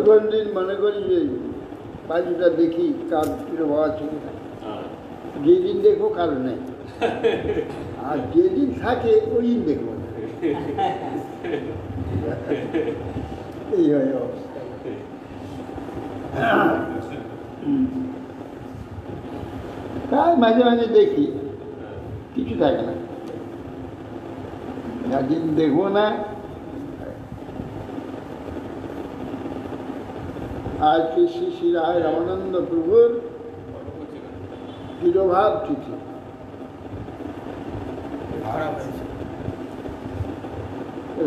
কোন দিন মনে করি যে বাজুটা দেখি কার কিরকম আছে, যেদিন দেখবো কারো নেই, আর যেদিন থাকে ওই দিন দেখবো এই হয় অবস্থা। প্রায় মাঝে মাঝে দেখি কিছু থাকে না, যেদিন দেখবো না। আজকে শ্রী শ্রী রায় রামানন্দ প্রভুর তিরোভাব তিথি।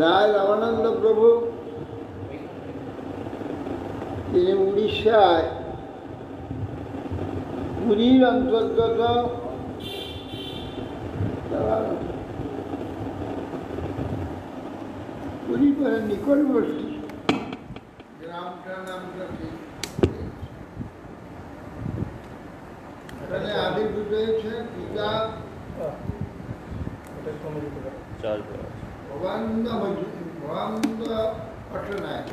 রায় রামানন্দ প্রভু তিনি উড়িষ্যায় পুরীর অন্তর্গত পুরী পরে নিকটবর্তী গ্রামটার নামটা এখানে আবির্ভূত হয়েছে পিতা ভবানন্দ পট্টনায়ক।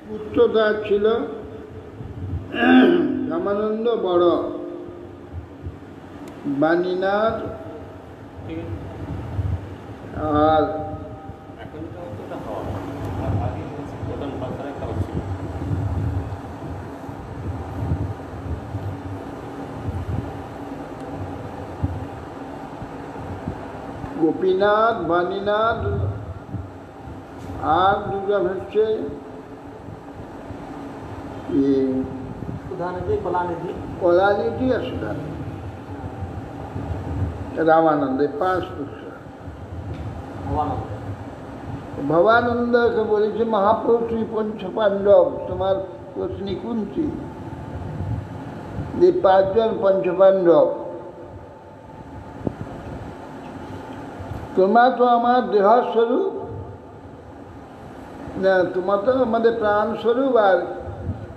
পুত্রটা ছিল রামানন্দ বড়, বাণীনাথ, আর গোপীনাথ, বাণীনাথ, আর দুটা হচ্ছে কলানিধি আর সুধানিধি। রামানন্দ পাঁচ পুত্র। ভবানন্দকে বলেছে মহাপত্নী পঞ্চপাণ্ডব, তোমার পত্নী কুন্তী, এই পাঁচজন পঞ্চপাণ্ডব। তোমার তো আমার দেহস্বরূপ না, তোমার তো আমাদের প্রাণ স্বরূপ, আর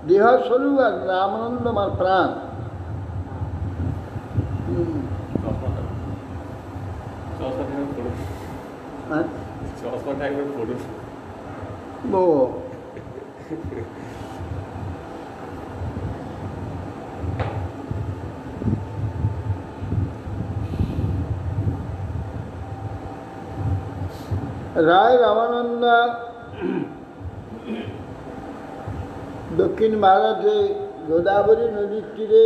দেহস্বরূপ, আর রামানন্দ আমার প্রাণ। রায় রামানন্দ দক্ষিণ ভারতে গোদাবরী নদীর তীরে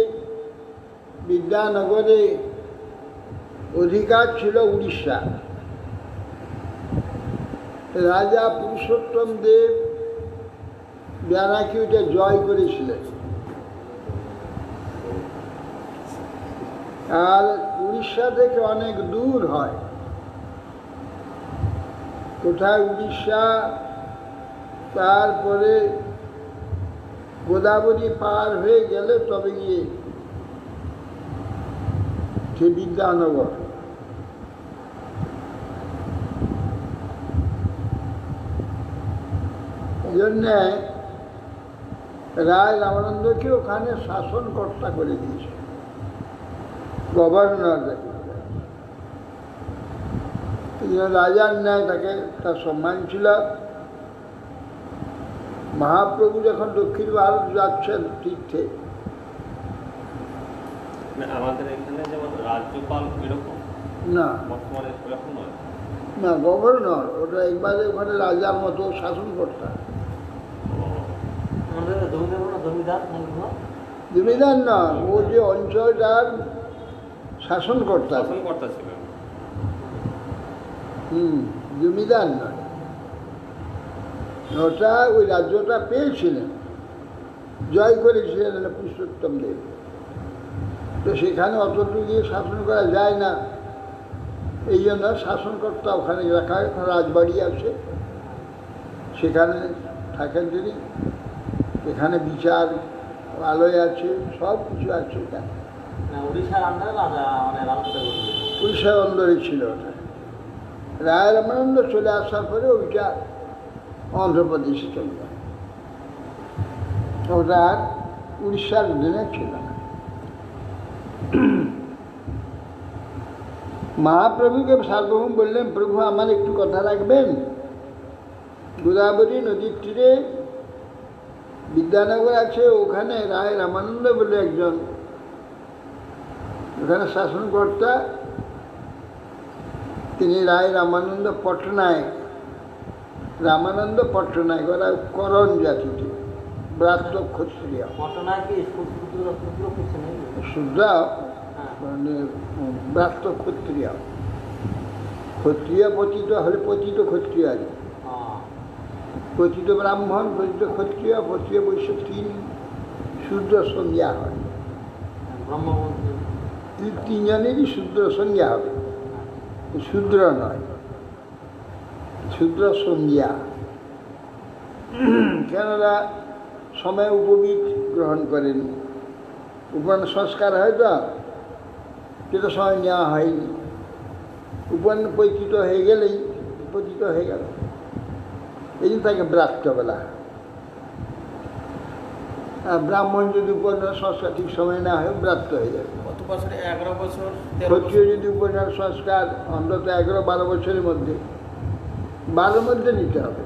বিদ্যানগরে অধিকার ছিল উড়িষ্যা। রাজা পুরুষোত্তম দেব ব্যানাকিউটা জয় করেছিলেন, আর উড়িষ্যা থেকে অনেক দূর হয়। কোথায় উড়িষ্যা, তারপরে গোদাবরী পার হয়ে গেলে তবে গিয়ে সে বিদ্যানগর। এই জন্যে রায় রামানন্দকে ওখানে শাসনকর্তা করে দিয়েছে, গভর্নর। রাজার ন্যায় তাকে তার সম্মান ছিল। মহাপ্রভু যখন দক্ষিণ ভারত যাচ্ছেন তীর্থে, আমাদের এখানে যেমন রাজ্যপাল এরকম না, বর্তমানে এরকম নয়, না গভর্নর, ওটা একবারে ওখানে রাজার মতো শাসনকর্তা। জমিদার না, ও যে অঞ্চলটার শাসনকর্তা শাসনকর্তা ছিলেন। জমিদার নয়। ওটা ওই রাজ্যটা পেয়েছিলেন, জয় করেছিলেন পুরুষোত্তম দেব। তো সেখানে অতটুকু গিয়ে শাসন করা যায় না, এই জন্য শাসনকর্তা ওখানে রাখা হয়। রাজবাড়ি আছে, সেখানে থাকেন তিনি। এখানে বিচার আলোয় আছে, সব কিছু আছে এখানে। উড়িষ্যার আন্ডারে রাজা মানে রাজত্ব করবে। উড়িষ্যার অন্দরে ছিল ওটা। রায় রামানন্দ চলে আসার পরে ওইটা অন্ধ্রপ্রদেশে চলে যায়। ওটা আর উড়িষ্যার অধীনে ছিল না। মহাপ্রভুকে সার্বভৌম বললেন, প্রভু আমার একটু কথা রাখবেন। গোদাবরী নদীর তীরে বিদ্যানগর আছে, ওখানে রায় রামানন্দ বলে একজন ওখানে শাসনকর্তা, তিনি রায় রামানন্দ পট্টনায়ক। রামানন্দ পট্টনায়ক, ওরা করণ জাতিটি, ব্রাত্য ক্ষত্রিয়। শুদ্ধ মানে ব্রাত্য ক্ষত্রিয়। ক্ষত্রিয় পতিত হলে পতিত ক্ষত্রিয় আর পতিত ব্রাহ্মণ, পতিত ক্ষত্রিয়, পতিত বৈশ্য, তিন শূদ্র সংজ্ঞা হয়। তিনজনেরই শূদ্র সংজ্ঞা হবে, শূদ্র নয়, শূদ্র সংজ্ঞা। কেননা সময় উপবিদ গ্রহণ করেন, উপনয়ন সংস্কার হয় তো, সেটা সময় নেওয়া হয়নি। উপনয়ন পতিত হয়ে গেলেই পতিত হয়ে গেল, এই জন্য তাকে ব্রাত্য বলা। আর ব্রাহ্মণ যদি উপনয়ন সংস্কার ঠিক সময় না হয়, ব্রাত্য হয়ে যাবে। কত বছরে? 11 বছর। ক্ষত্রিয় যদি উপনয়ন সংস্কার অন্তত 11-12 বছরের মধ্যে, 12 মধ্যে নিতে হবে।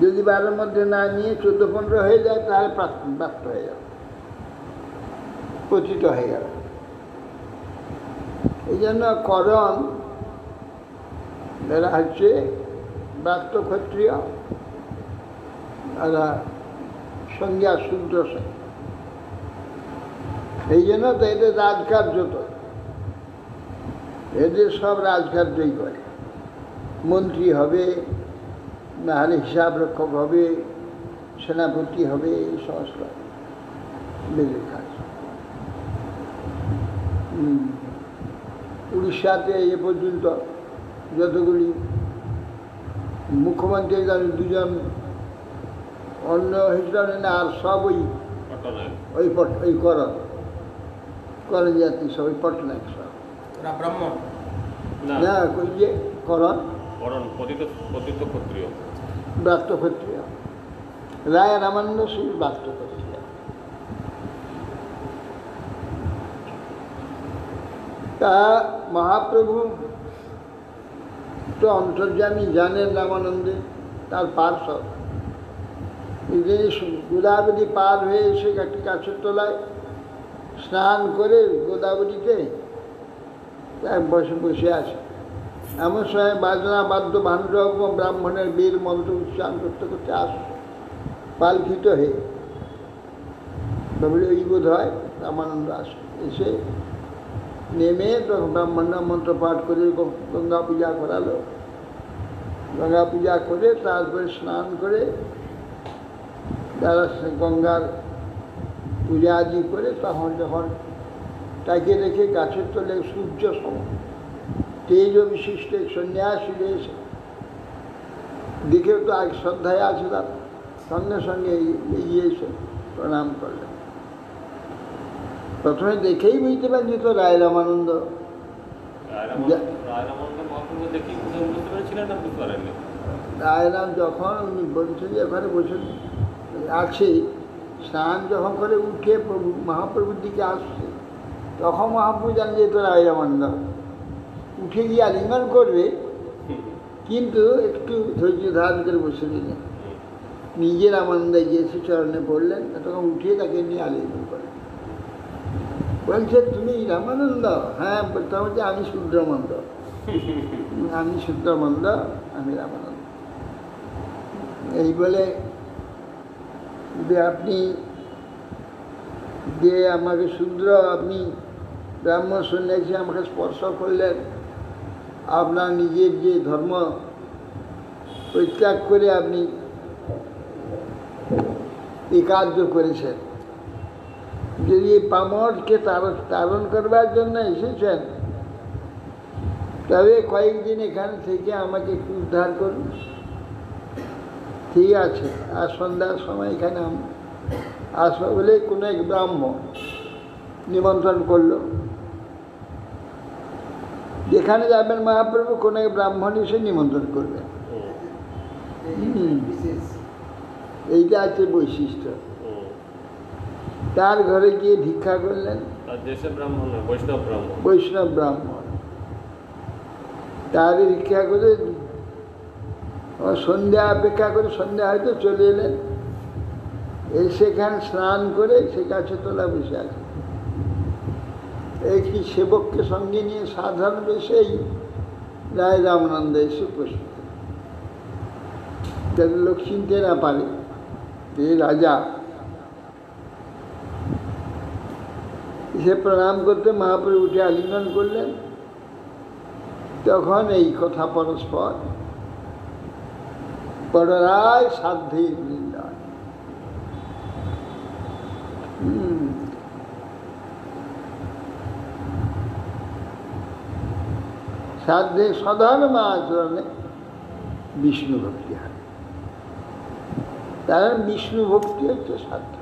যদি 12 মধ্যে না নিয়ে 14-15 হয়ে যায়, তাহলে প্রাপ্ত হয়ে যাবে, পতিত হয়ে গেল। এই জন্য করণ এরা হচ্ছে ব্রাত্য ক্ষত্রিয়, এরা সংজ্ঞা শূদ্র। এই জন্য তো এদের রাজকার্য, তো এদের সব রাজকার্যই করে। মন্ত্রী হবে, নাহলে হিসাব রক্ষক হবে, সেনাপতি হবে, এই সমস্ত বেদের কাজ। উড়িষ্যাতে এ পর্যন্ত যতগুলি মুখ্যমন্ত্রী, দুজন অন্য হিসাবে না, আর সব ওই করণ জাতি, সব ওই পট্টনায়ক সব। ব্রাহ্মণ না, ওই যে করণ পতিত ক্ষত্রিয়, ব্রাত্য ক্ষত্রিয়। রায় রামানন্দ সেই ব্রাত্য ক্ষত্রিয়। তা মহাপ্রভু তো অন্তর্যামী, জানেন রামানন্দে, তার পার্শ্বদ। গোদাবরী পার হয়ে এসে একটি গাছের তলায় স্নান করে গোদাবরীতে বসে বসে আছে। এমন সময় বাজনা বাদ্য ভাণ্ড ব্রাহ্মণের বীর মন্ত্র উচ্চারণ করতে করতে আসছে পালকিত হয়ে। তবে ওই বোধ হয় রামানন্দ আসে, এসে নেমে তখন ব্রাহ্মণের মন্ত্র পাঠ করে গঙ্গা পূজা করালো। গঙ্গা পূজা করে তারপরে স্নান করে তারা গঙ্গার পূজা আদি করে তখন যখন তাকে রেখে গাছের তলে সূর্য সম তেজ বিশিষ্ট সন্ন্যাসী এসে দেখেও তো আজ শ্রদ্ধায় আছে, তার সঙ্গে সঙ্গে এগিয়ে এসে প্রণাম করলেন। প্রথমে দেখেই বুঝতে পারেন যে তো রায় রামানন্দ। রায়রাম যখন উনি বলছেন যে ওখানে বসে আছে, স্নান যখন করে উঠে প্রভু মহাপ্রভুর দিকে আসছে, তখন মহাপ্রভু জানেন যে তো রায় রামানন্দ। উঠে গিয়ে আলিঙ্গন করবে, কিন্তু একটু ধৈর্য ধারণ করে বসে দিলেন। নিজের রামানন্দে গিয়েছে চরণে পড়লেন, তখন উঠে তাকে নিয়ে আলিঙ্গন করলেন। বলছে তুমি রামানন্দ? হ্যাঁ। বলতে হবে যে আমি শুদ্রমন্দ, আমি শুদ্রমন্দ, আমি রামানন্দ। এই বলে যে আপনি যে আমাকে শূদ্র, আপনি ব্রাহ্মণ সন্ন্যাসী আমাকে স্পর্শ করলেন, আপনার নিজের যে ধর্ম পরিত্যাগ করে আপনি এই কার্য করেছেন। যদি এই পামরকে তারণ করবার জন্য এসেছেন, তবে কয়েকদিন এখানে থেকে আমাকে একটু উদ্ধার করুন। ঠিক আছে, আর সন্ধ্যার সময় এখানে আসবো বলে কোনো এক ব্রাহ্মণ নিমন্ত্রণ করলো। যেখানে যাবেন মহাপ্রভু কোনো এক ব্রাহ্মণ এসে নিমন্ত্রণ করবেন। এইটা আছে বৈশিষ্ট্য। তার ঘরে গিয়ে ভিক্ষা করলেন। বৈষ্ণব ব্রাহ্মণ তার ভিক্ষা করে সন্ধ্যা অপেক্ষা করে সন্ধ্যা হয়তো চলে এলেন। সেখানে স্নান করে সে গাছে তোলা বসে আছে। একটি সেবককে সঙ্গে নিয়ে সাধারণ বেশেই রায় রামানন্দ এসে উপস্থিত, যাতে লোক চিনতে না পারে যে রাজা। সে প্রণাম করতে মহাপ্রভু উঠে আলিঙ্গন করলেন। তখন এই কথা পরস্পর পড়রায় সাধ্যে বৃন্দায়। সাধ্যে সাধারণ আচরণে বিষ্ণু ভক্তি হয়। তার বিষ্ণু ভক্তি হচ্ছে সাধ্য।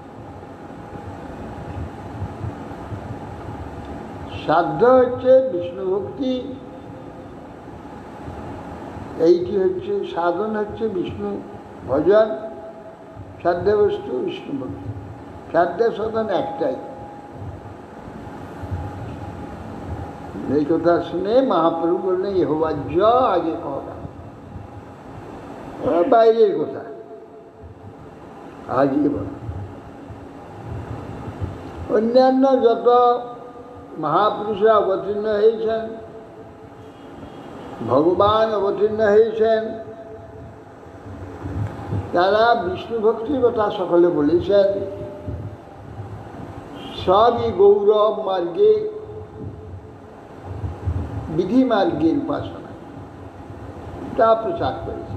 সাধ্য হচ্ছে বিষ্ণু ভক্তি। এইটি হচ্ছে সাধন, হচ্ছে বিষ্ণু ভজন। সাধ্য বস্তু বিষ্ণু ভক্তি। সাধ্য সাধন একটাই। এই কথা শুনে মহাপ্রভু বললেন, ইহবাজ্য আগে কথা, বাইরের কথা আগে বল। অন্যান্য যত মহাপুরুষরা অবতীর্ণ হয়েছেন, ভগবান অবতীর্ণ হয়েছেন, তারা বিষ্ণু ভক্তির কথা সকলে বলেছেন। সবই গৌরব মার্গে, বিধি মার্গের উপাসনা তা প্রচার করেছে।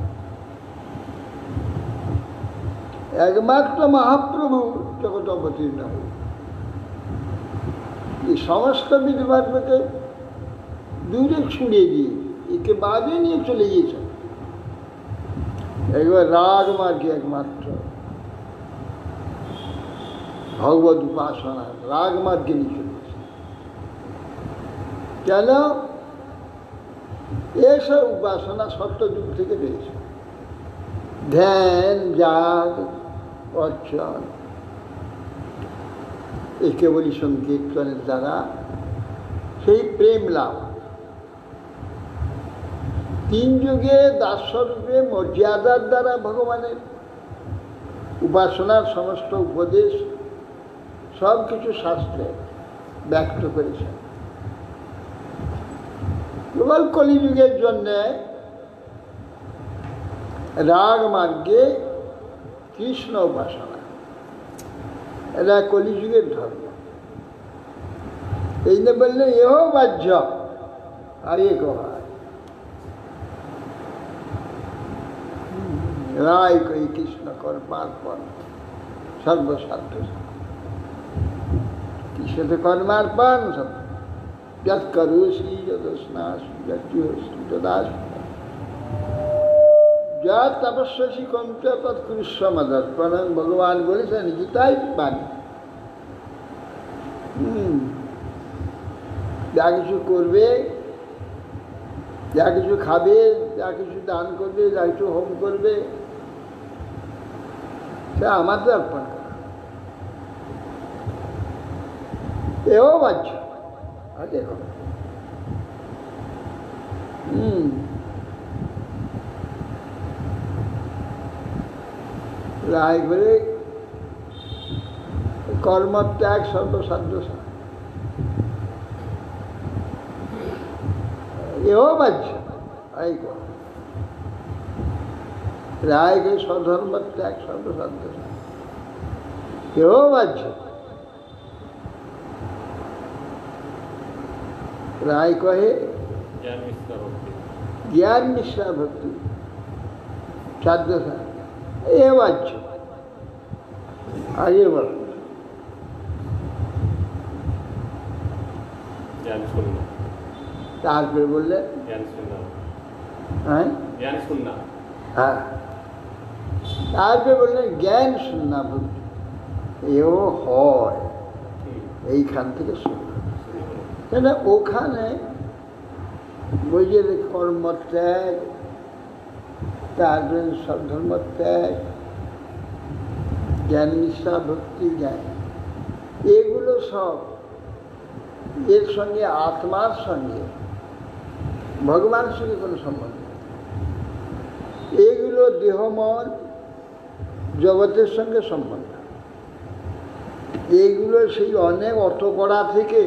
একমাত্র মহাপ্রভু জগৎ অবতীর্ণ হয়ে এই সমস্ত বিধিমার্গকে দূরে ছুঁড়ে দিয়ে একে বাদে নিয়ে চলে গিয়েছেন। একবার রাগ মার্গে একমাত্র ভগবত উপাসনা রাগ মার্গে নিয়ে চলে গেছে। কেন? এসব উপাসনা সত্যযুগ থেকে পেয়েছে। ধ্যান, যাগ, অর্চন, এই কেবলই সংকীর্তনের দ্বারা সেই প্রেম লাভ। তিন যুগে দাসরূপে মর্যাদার দ্বারা ভগবানের উপাসনার সমস্ত উপদেশ সব কিছু শাস্ত্রে ব্যক্ত করেছেন। কেবল কলিযুগের জন্যে রাগ মার্গে কৃষ্ণ উপাসনা, এটা কলিযুগের ধর্ম। এই জন্য বললে এও বাহ্য আর এ কহা রায় কই কৃষ্ণ কর্মার্পণ সর্বসাধ্য। কৃষ্ণ কর্মার্পণ সব যত করোসি যত স্নাসি যজ্ঞোসি যদাস যা তপস্যসি কমতে তৎ কৃষ্ণ মদর্পণ। ভগবান বলেছেন গীতাই বাণী। যা কিছু করবে, যা কিছু খাবে, যা কিছু দান করবে, যা কিছু হোম করবে, সে আমাদের অর্পণ করা। এও বাহ্য আর দেখো রায় করে কর্মত্যাগ সর্বসাধ্য। এও বাহ্য রায় করে স্বধর্ম ত্যাগ সর্বসাধ্য। এও বাহ্য রায় কহে জ্ঞান মিশ্রা ভক্তি। সাধ্য এ বাচ্চ আগে বল জ্ঞান শূন্য, তারপরে বললে জ্ঞান শূন্য, হ্যাঁ জ্ঞান শূন্য। হ্যাঁ তারপরে বললেন জ্ঞান শূন্য এও হয় এইখান থেকে শুরু। কেন ওখানে বইয়ের কর্মত্যাগ, তারপরে সব ধর্মত্যাগ, জ্ঞান নিষ্ঠা ভক্তি জ্ঞান, এগুলো সব এর সঙ্গে আত্মার সঙ্গে ভগবানের সঙ্গে কোনো সম্বন্ধ নেই। এগুলো দেহ মন জগতের সঙ্গে সম্বন্ধ। এইগুলো সেই অনেক অত করা থেকে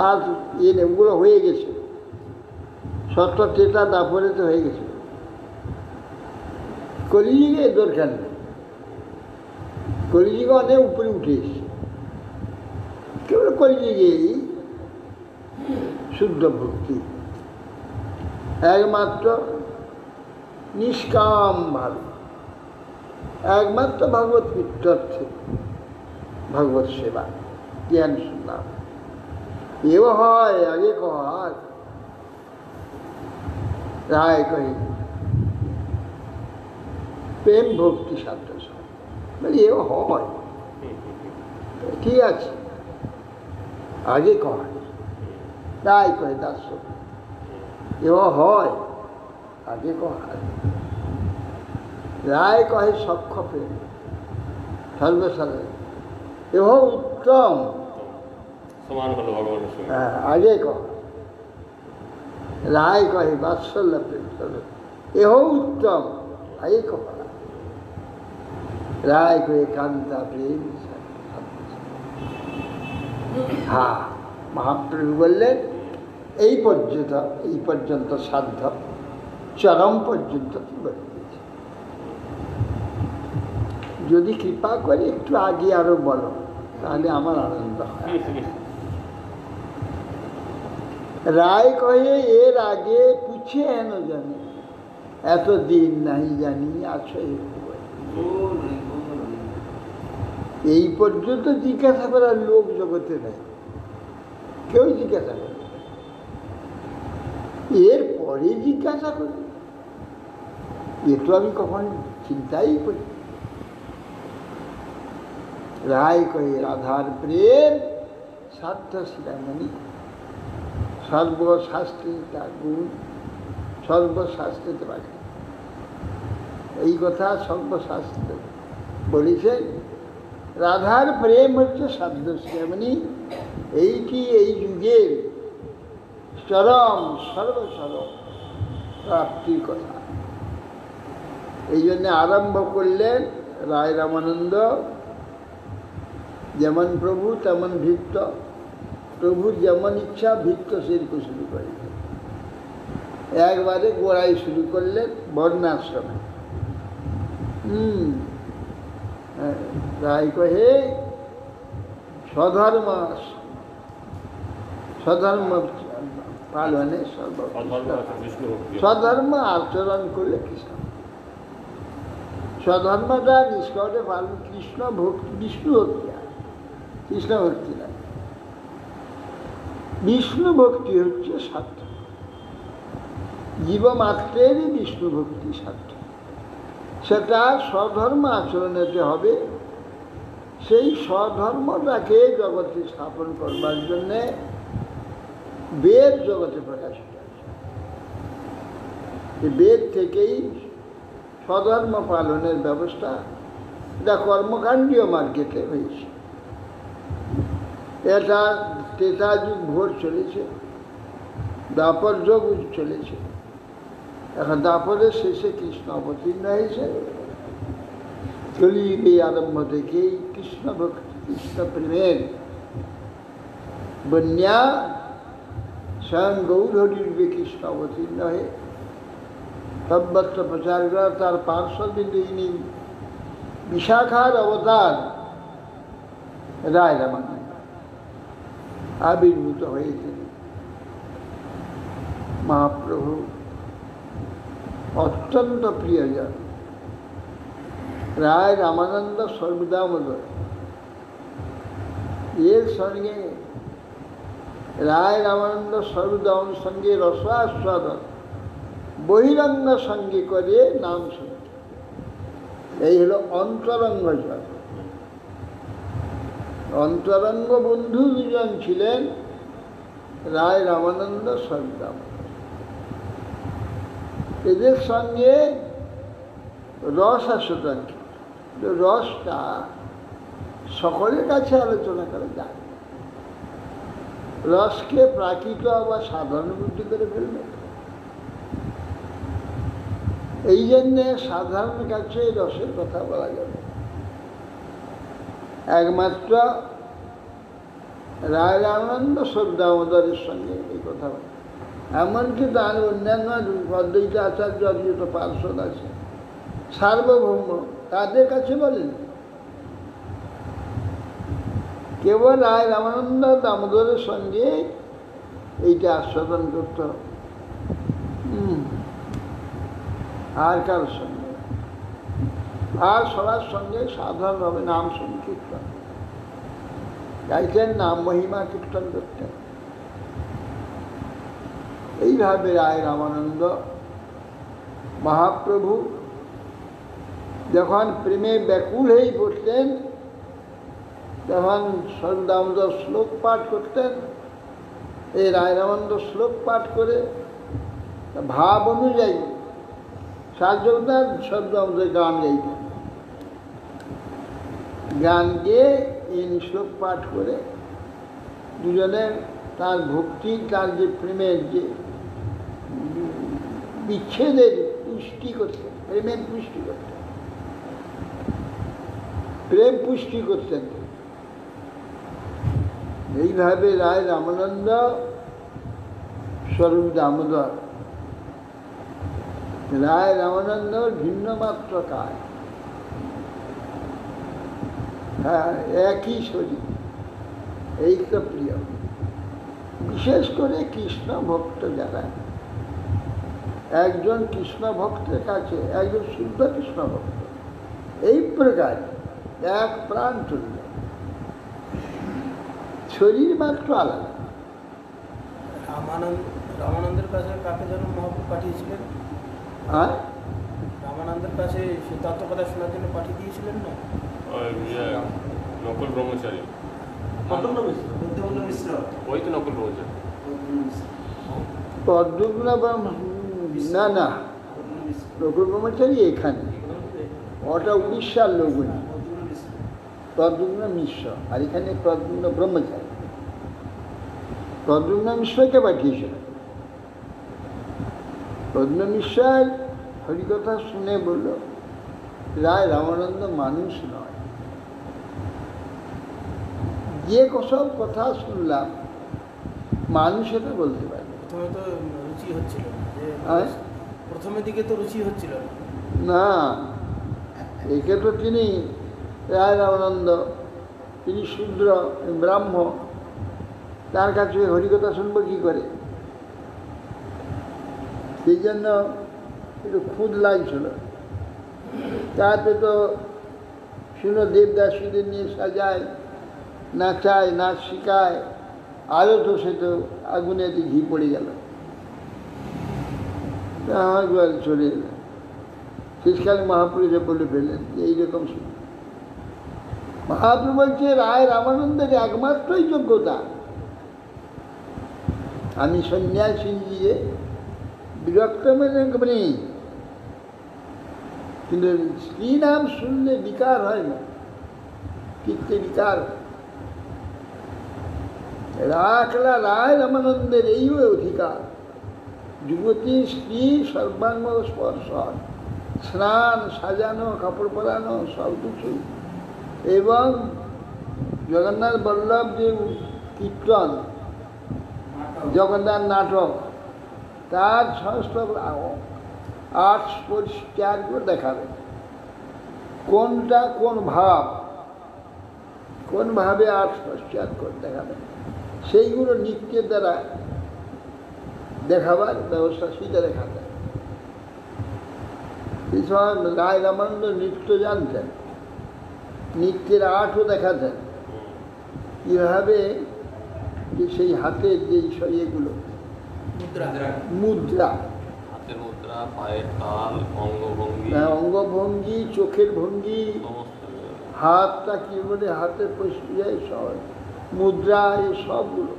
আর ওগুলো হয়ে গেছে, সত্য তেতা দাপরে তো হয়ে গেছে। কলিযুগে দরকার নেই, কলিযুগে অনেক উপরে উঠে এসছে। কেবল কলিযুগেই শুদ্ধ ভক্তি, একমাত্র নিষ্কাম ভাবে, একমাত্র ভগবত প্রীত্যর্থে ভগবত সেবা, জ্ঞান শুনলাম এও হয়। আগে কর রায় কহি প্রেম ভক্তি সাধ্য বলি এও হয়, ঠিক আছে আগে কয় রায় কহে দাস এও হয়, আগে কয় রায় কহে সক্ষ প্রেম সর্বসাধারণ এহ উত্তম, সমান হলো ভগবানের সঙ্গে। হ্যাঁ আগে কহ রায় কহে বাৎসল্য প্রেম এহ উত্তম, আগে কহ রায় কহে কান্তা প্রেম। হ্যাঁ মহাপ্রভু বললেন এই পর্যন্ত সাধ্য, চরম পর্যন্ত কি বলে দিয়েছে। যদি কৃপা করে একটু আগে আরো বলো তাহলে আমার আনন্দ হয়। রায় কহে এর আগে পুছে হেন জানি, এত দিন নাই জানি আছো এই পর্যন্ত জিজ্ঞাসা করার লোক জগতে নেই, কেউ জিজ্ঞাসা করে। এর পরে জিজ্ঞাসা করি এ তো আমি কখন চিন্তাই করি। রায় কহে রাধার প্রেম সাধ্য শিরামণি, সর্বশাস্ত্রে তার গুণ, সর্বশাস্ত্রেতে পারে এই কথা সর্বশাস্ত্র বলেছেন। রাধার প্রেম হচ্ছে সাধ্য শিরামণি, এইটি এই যুগের চরম সর্বচরম প্রাপ্তির কথা। এই জন্যে আরম্ভ করলেন রায় রামানন্দ, যেমন প্রভু তেমন ভৃত্য, প্রভুর যেমন ইচ্ছা ভৃত্য সেরকম শুরু করে একবারে গোড়াই শুরু করলেন বর্ণাশ্রমে। রায় কহে স্বধর্ম পালনে স্বধর্ম আচরণ করলে কৃষ্ণ, স্বধর্মটা নিষ্কটে পালন কৃষ্ণ ভক্তি, বিষ্ণু ভক্তি হয়, কৃষ্ণ ভক্তি না। বিষ্ণু ভক্তি হচ্ছে সাধ্য, জীবমাত্রেরই বিষ্ণু ভক্তি সাধ্য। সেটা স্বধর্ম আচরণেতে হবে। সেই স্বধর্মটাকে জগতে স্থাপন করবার জন্যে বেদ জগতে প্রকাশিত আছে। বেদ থেকেই স্বধর্ম পালনের ব্যবস্থা, এটা কর্মকাণ্ডীয় মার্গেতে হয়েছে। এটা ত্রেতা যুগ ভোর চলেছে, দ্বাপর যুগ চলেছে, এখন দ্বাপরের শেষে কৃষ্ণ অবতীর্ণ হয়েছে। কলিযুগে আরম্ভ থেকেই কৃষ্ণ ভক্তি, কৃষ্ণ প্রেমের বন্যা স্বয়ং গৌরহরিরূপে কৃষ্ণ অবতীর্ণ হয়ে সর্বত্র প্রচার করা, তার পার্শ্ববিন্দু ইনি বিশাখার অবতার রায় রামানন্দ আবির্ভূত হয়েছেন। মহাপ্রভু অত্যন্ত প্রিয়জন রায় রামানন্দ সর্বদামোদর। এর সঙ্গে রায় রামানন্দ সর্বদামোদর সঙ্গে রসাস্বাদন বহিরঙ্গ সঙ্গে করে নাম শুনে। এই হলো অন্তরঙ্গ জন। অন্তরঙ্গ বন্ধু দুজন ছিলেন রায় রামানন্দ সর্বদামোদর। এদের সঙ্গে রস আস্বাদন, রসটা সকলের কাছে আলোচনা করা যায়। রসকে প্রাকৃত বা সাধারণ বুদ্ধি করে ফেলবে। এই জন্যে সাধারণ কাছে রসের কথা বলা যাবে, একমাত্র রায় রামানন্দ সর্বদামোদরের সঙ্গে এই কথা বলে। এমনকি তার অন্যান্য অদ্বৈত আচার্য যত পার্শ্বদ আছে সার্বভৌম, তাদের কাছে বলেন। কেবল রায় রামানন্দ দামোদরের সঙ্গে এইটা আস্বাদন করতে হবে, আর কারোর সঙ্গে। আর সবার সঙ্গে সাধারণভাবে নাম সংকীর্তন গাইতেন, নাম মহিমা কীর্তন করতেন। এইভাবে রায় রামানন্দ মহাপ্রভু যখন প্রেমে ব্যাকুল হয়ে পড়তেন তখন সর্বদামোদর শ্লোক পাঠ করতেন। এই রায় রামানন্দ শ্লোক পাঠ করে ভাব অনুযায়ী সার্জকদার সর্বদামোদর গান গাইতেন। গান গেয়ে এই শ্লোক পাঠ করে দুজনের তার ভক্তি, তার যে প্রেমের যে বিচ্ছেদের পুষ্টি করতেন, প্রেমের পুষ্টি করতেন, প্রেম পুষ্টি করতেন। এইভাবে রায় রামানন্দ স্বরূপ দামোদর, রায় রামানন্দ ভিন্ন মাত্র কায়, হ্যাঁ একই শরীর। এই তো প্রিয়, বিশেষ করে কৃষ্ণ ভক্ত যারা, একজন কৃষ্ণ ভক্তের কাছে একজন শুদ্ধ কৃষ্ণ ভক্ত এই প্রকার এক প্রাণ তুল্য, শরীর মাত্র আলাদা। রামানন্দের কাছে কাকে যেন মহাপ্রভু পাঠিয়েছিলেন? হ্যাঁ, রামানন্দের কাছে তত্ত্ব কথা শোনার জন্য পাঠিয়ে দিয়েছিলেন না? নকল ব্রহ্মচারী, ওই তো নকল ব্রহ্মচারী। পদ্মগুলা না না, নকল ব্রহ্মচারী এখানে, ওটা উড়িষ্যার লোক উনি, প্রদ্যুম্ন মিশ্র। আর এখানে প্রদ্যুম্ন ব্রহ্মচারী। প্রদ্যুম্ন মিশ্রকে পাঠিয়েছিলেন। প্রদ্যুম্ন মিশ্র হরিকথা শুনে বলল, রায় রামানন্দ মানুষ নয়। যে সব কথা শুনলাম মানুষ এটা বলতে পারে। প্রথমে তো রুচি হচ্ছিল, হ্যাঁ, প্রথমের দিকে তো রুচি হচ্ছিল না। একে তো তিনি রায় রামানন্দ, তিনি শূদ্র ব্রাহ্ম, তার কাছে হরিকথা শুনবো কী করে? সেই জন্য একটু খুদ লাগছিল। তাতে তো শুনো দেবদাসীদের নিয়ে সাজায়, নাচায়, নাচ শিখায়, আরও তো সে তো আগুনে ঘি পড়ে গেল। একবার চলে এলেন, শেষকালে মহাপুরুষে বলে ফেললেন যে এইরকম শুনে। মহাপ্রভু বলছে রায় রামানন্দের একমাত্রই যোগ্যতা, আমি সন্ন্যাসী দিয়ে বিরক্ত নেই, কিন্তু স্ত্রী নাম শুনলে বিকার হয় না, চিত্তে বিকার। রাখলা রায় রামানন্দের এই অধিকার, যুবতী স্ত্রী সর্বাঙ্গ স্পর্শ, স্নান, সাজানো, কাপড় পরানো সব কিছু, এবং জগন্নাথ বল্লভ যে কীর্তন, জগন্নাথ নাটক, তার সমস্ত আর্টস পরিষ্কার করে দেখাবে, কোনটা কোন ভাব, কোন ভাবে আর্টস পরিষ্কার করে দেখাবে, সেইগুলো নৃত্যের দ্বারা দেখাবার ব্যবস্থা সেটা দেখাবে। সেই সময় রায় রামানন্দ নৃত্য জানতেন, নৃত্যের আর্টও দেখাতেন কীভাবে যে সেই হাতের যে ইয়েগুলো মুদ্রা মুদ্রা, হাতের মুদ্রা, পায়ের তাল, অঙ্গভঙ্গি, অঙ্গভঙ্গি, চোখের ভঙ্গি, সমস্ত হাতটা কী বলে হাতের প্রক্রিয়া, সব মুদ্রা, এই সবগুলো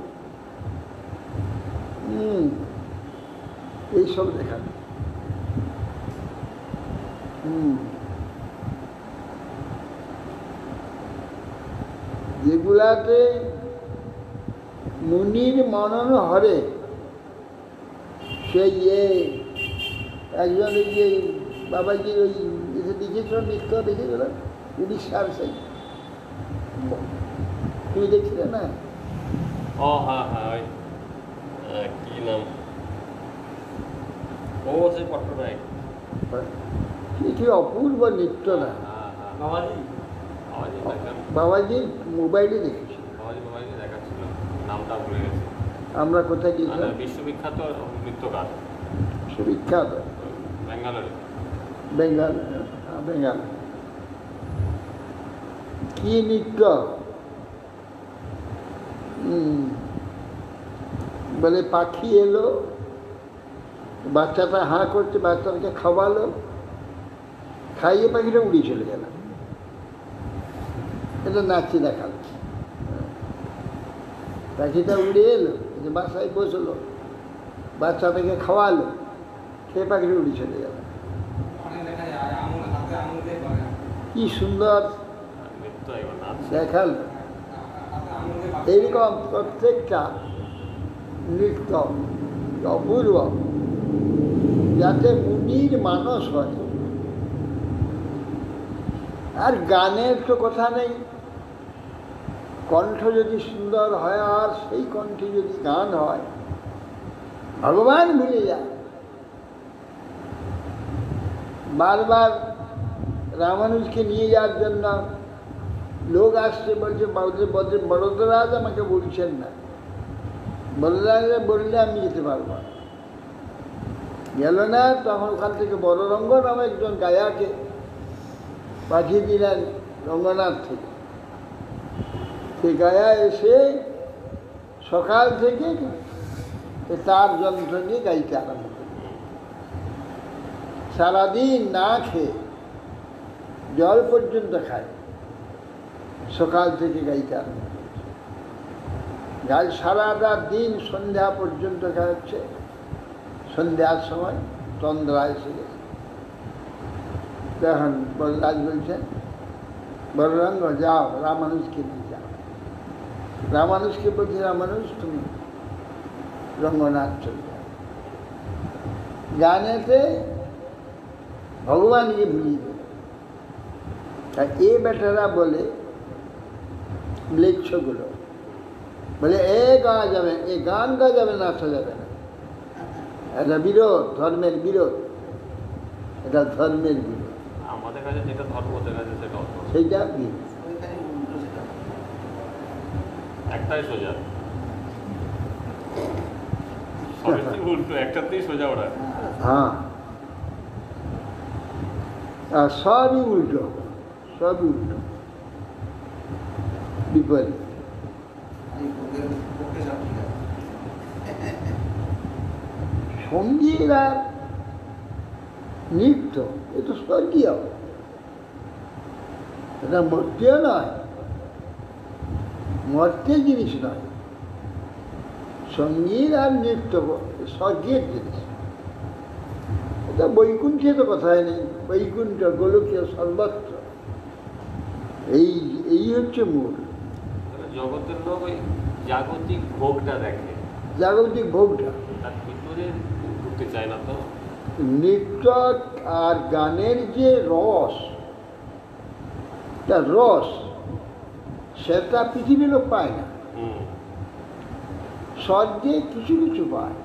এইসব দেখান। যেগুলাতে মুনির মনন হরে, সেই একজন ওই যে বাবাজির ওই এসে দেখেছিল, নৃত্য দেখেছিল উড়িষ্যার, সেই তুমি দেখছিলে না? ও হ্যাঁ হ্যাঁ, ওই কি নাম, ও সেই পট্টনায়ক। কি অপূর্ব নৃত্য না, হ্যাঁ হ্যাঁ, বাবাজি বাবাজি দেখলাম, বাবাজি মোবাইলে দেখেছি। বাবাজি দেখাচ্ছিল, নামটা ভুলে গেছি। আমরা কোথায় মানে গিয়েছিলাম? বিশ্ববিখ্যাত নৃত্যকার, বিখ্যাত ব্যাঙ্গালোরে। বেঙ্গল, বেঙ্গল। কি নৃত্য! বলে পাখি এলো, বাচ্চাটা হাঁ করছে, বাচ্চাটাকে খাওয়ালো, খাইয়ে পাখিটা উড়ে চলে গেল। এটা নাচি দেখালো, পাখিটা উড়ে এলো, বাসায় বসলো, বাচ্চাটাকে খাওয়ালো, খেয়ে পাখিটা উড়ে চলে গেল। কি সুন্দর নৃত্য এবার নাচ। দেখাল। এইরকম প্রত্যেকটা নৃত্য অপূর্ব, যাতে মুনির মানস হয়। আর গানের তো কথা নেই, কণ্ঠ যদি সুন্দর হয় আর সেই কণ্ঠে যদি গান হয়, ভগবান ভুলে যায়। বারবার রামানুজকে নিয়ে যাওয়ার জন্য লোক আসছে, বলছে বড়দরাজ আমাকে বলছেন না, বড়দরাজ বললে আমি যেতে পারবো না। গেল না, তখন ওখান থেকে বড় রঙ্গ নামে একজন গায়াকে পাঠিয়ে দিলেন রঙ্গনাথ থেকে। সে গায়া এসে সকাল থেকে তার যন্ত্র নিয়ে গাইতে আরম্ভ করে, সারাদিন না খেয়ে জল পর্যন্ত খায়, সকাল থেকে গাইতে আরম্ভ করেছে। গাই সারাটা দিন সন্ধ্যা পর্যন্ত গাইছে। সন্ধ্যার সময় চন্দ্রা এসে গেছে, তখন বলরাজ বলছেন, বড়রঙ্গ যাও, রামানুজকে নিয়ে যাও। রামানুজকে বলছে, রামানুজ তুমি রঙ্গনাথ চলে যাও। গানেতে ভগবানকে ভুলিয়ে দেবে। আর এ বেটারা বলে, ম্লেচ্ছগুলো বলে এ গাওয়া যাবে, এ গান গাওয়া যাবে, নাচা যাবে না। এটা বিরোধ, ধর্মের বিরোধ, এটা ধর্মের বিরোধ। আমাদের কাছে যেটা ধর্ম, ওদের কাছে সেটা অধর্ম। সেইটা বিরোধ। একটাই সোজা, সবই উল্টো, একটাতেই সোজা ওরা। হ্যাঁ, আর সবই উল্টো, সবই উল্টো, বিপরীত। সঙ্গীত আর নৃত্য এ তো স্বর্গীয়, এটা মর্তীয় নয়, মর্তের জিনিস নয়। সঙ্গীত আর নৃত্য স্বর্গের জিনিস। এটা বৈকুণ্ঠে তো কথাই নেই, বৈকুণ্ঠ গোলকীয় সর্বত্র, এই হচ্ছে মূল। জগতের লোক ওই জাগতিক ভোগটা দেখে, জাগতিক ভোগটা, তার ভিতরে ঢুকতে চায় না। তো নৃত্য আর গানের যে রস, তার রস, সেটা পৃথিবীর লোক পায় না। স্বর্গে কিছু কিছু পায়,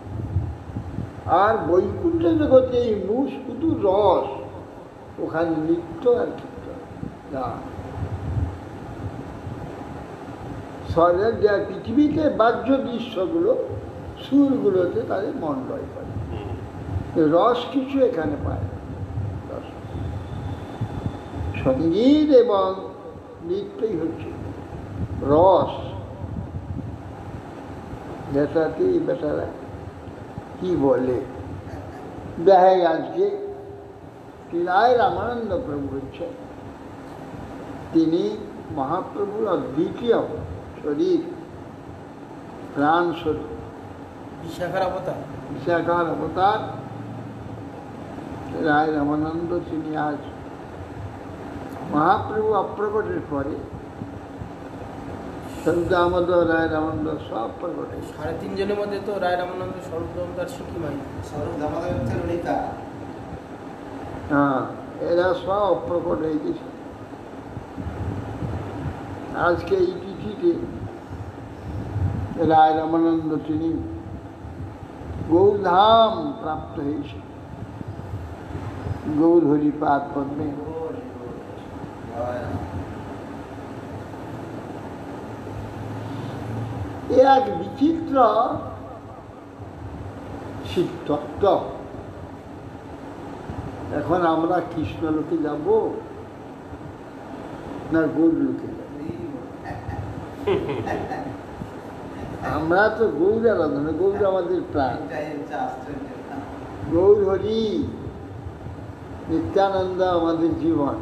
আর বৈকুণ্ঠ জগতে এই মূল শুধু রস, ওখানে নৃত্য আর কীর্তন না। স্বর্গের যা পৃথিবীতে বাহ্য দৃশ্যগুলো, সুরগুলোতে তাদের মন লয় করে, রস কিছু এখানে পায় না। রস সঙ্গীত এবং নৃত্যই হচ্ছে রস। যেটাতে বেটারা কি বলে, দেখা আজকে রায় রামানন্দ প্রভু হচ্ছে, তিনি মহাপ্রভুর অদ্বিতীয় শরীর, প্রাণ স্বরূপ, বিশাখার অবতার। বিশাখার অবতার রায় রামানন্দ। তিনি আজ মহাপ্রভু অপ্রকটের পরে দামোদর রায় রামানন্দ সব প্রকটে। 3.5 জনের মধ্যে তো রায় রামানন্দ স্বরূপ তার শিখিমাই। হ্যাঁ, এরা সব অপ্রকট হয়ে গেছে। আজকে এই তিথিতে রায় রামানন্দ তিনি গৌরধাম প্রাপ্ত হয়েছে, গৌর হরিপাদ পদ্মে। এ এক বিচিত্র শিবতত্ত্ব। এখন আমরা কৃষ্ণ লোকে যাব না গৌর লোকে যাব? আমরা তো গৌর আরাধনা, গৌর আমাদের প্রাণ, গৌর হরি নিত্যানন্দ আমাদের জীবন।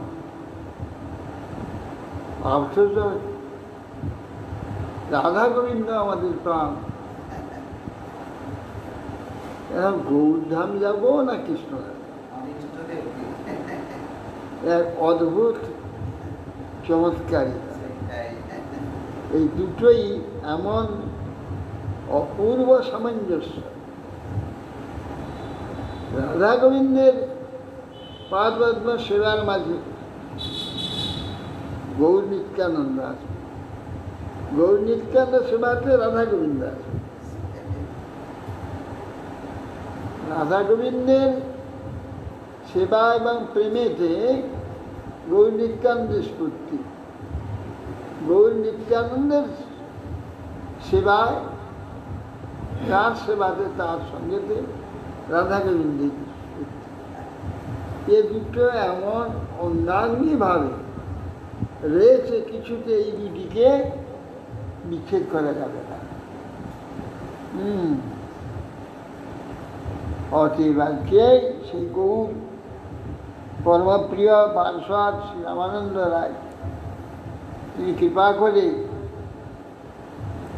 অথচ রাধা গোবিন্দ আমাদের প্রাণ। এখন গৌরধাম যাব না কৃষ্ণ ধাম? এক অদ্ভুত চমৎকারিতা। এই দুটোই এমন অপূর্ব সামঞ্জস্য। রাধা গোবিন্দের পাদপদ্ম সেবার মাঝে গৌর নিত্যানন্দ আছে, গৌর নিত্যানন্দ সেবাতে রাধা গোবিন্দ আছে। রাধা গোবিন্দের সেবা এবং প্রেমেতে গৌর নিত্যানন্দের স্ফূর্তি, গৌর নিত্যানন্দের সেবায়, তার সেবাতে তার সঙ্গেতে রাধা গোবিন্দের স্ফূর্তি। এ দুটো এমন অঙ্গাঙ্গিভাবে রয়েছে, কিছুতে এই দুটিকে বিচ্ছেদ করা যাবে না। অতএব আজকে সেই গৌর পরমপ্রিয় পার্ষদ শ্রী রামানন্দ রায় তিনি কৃপা করে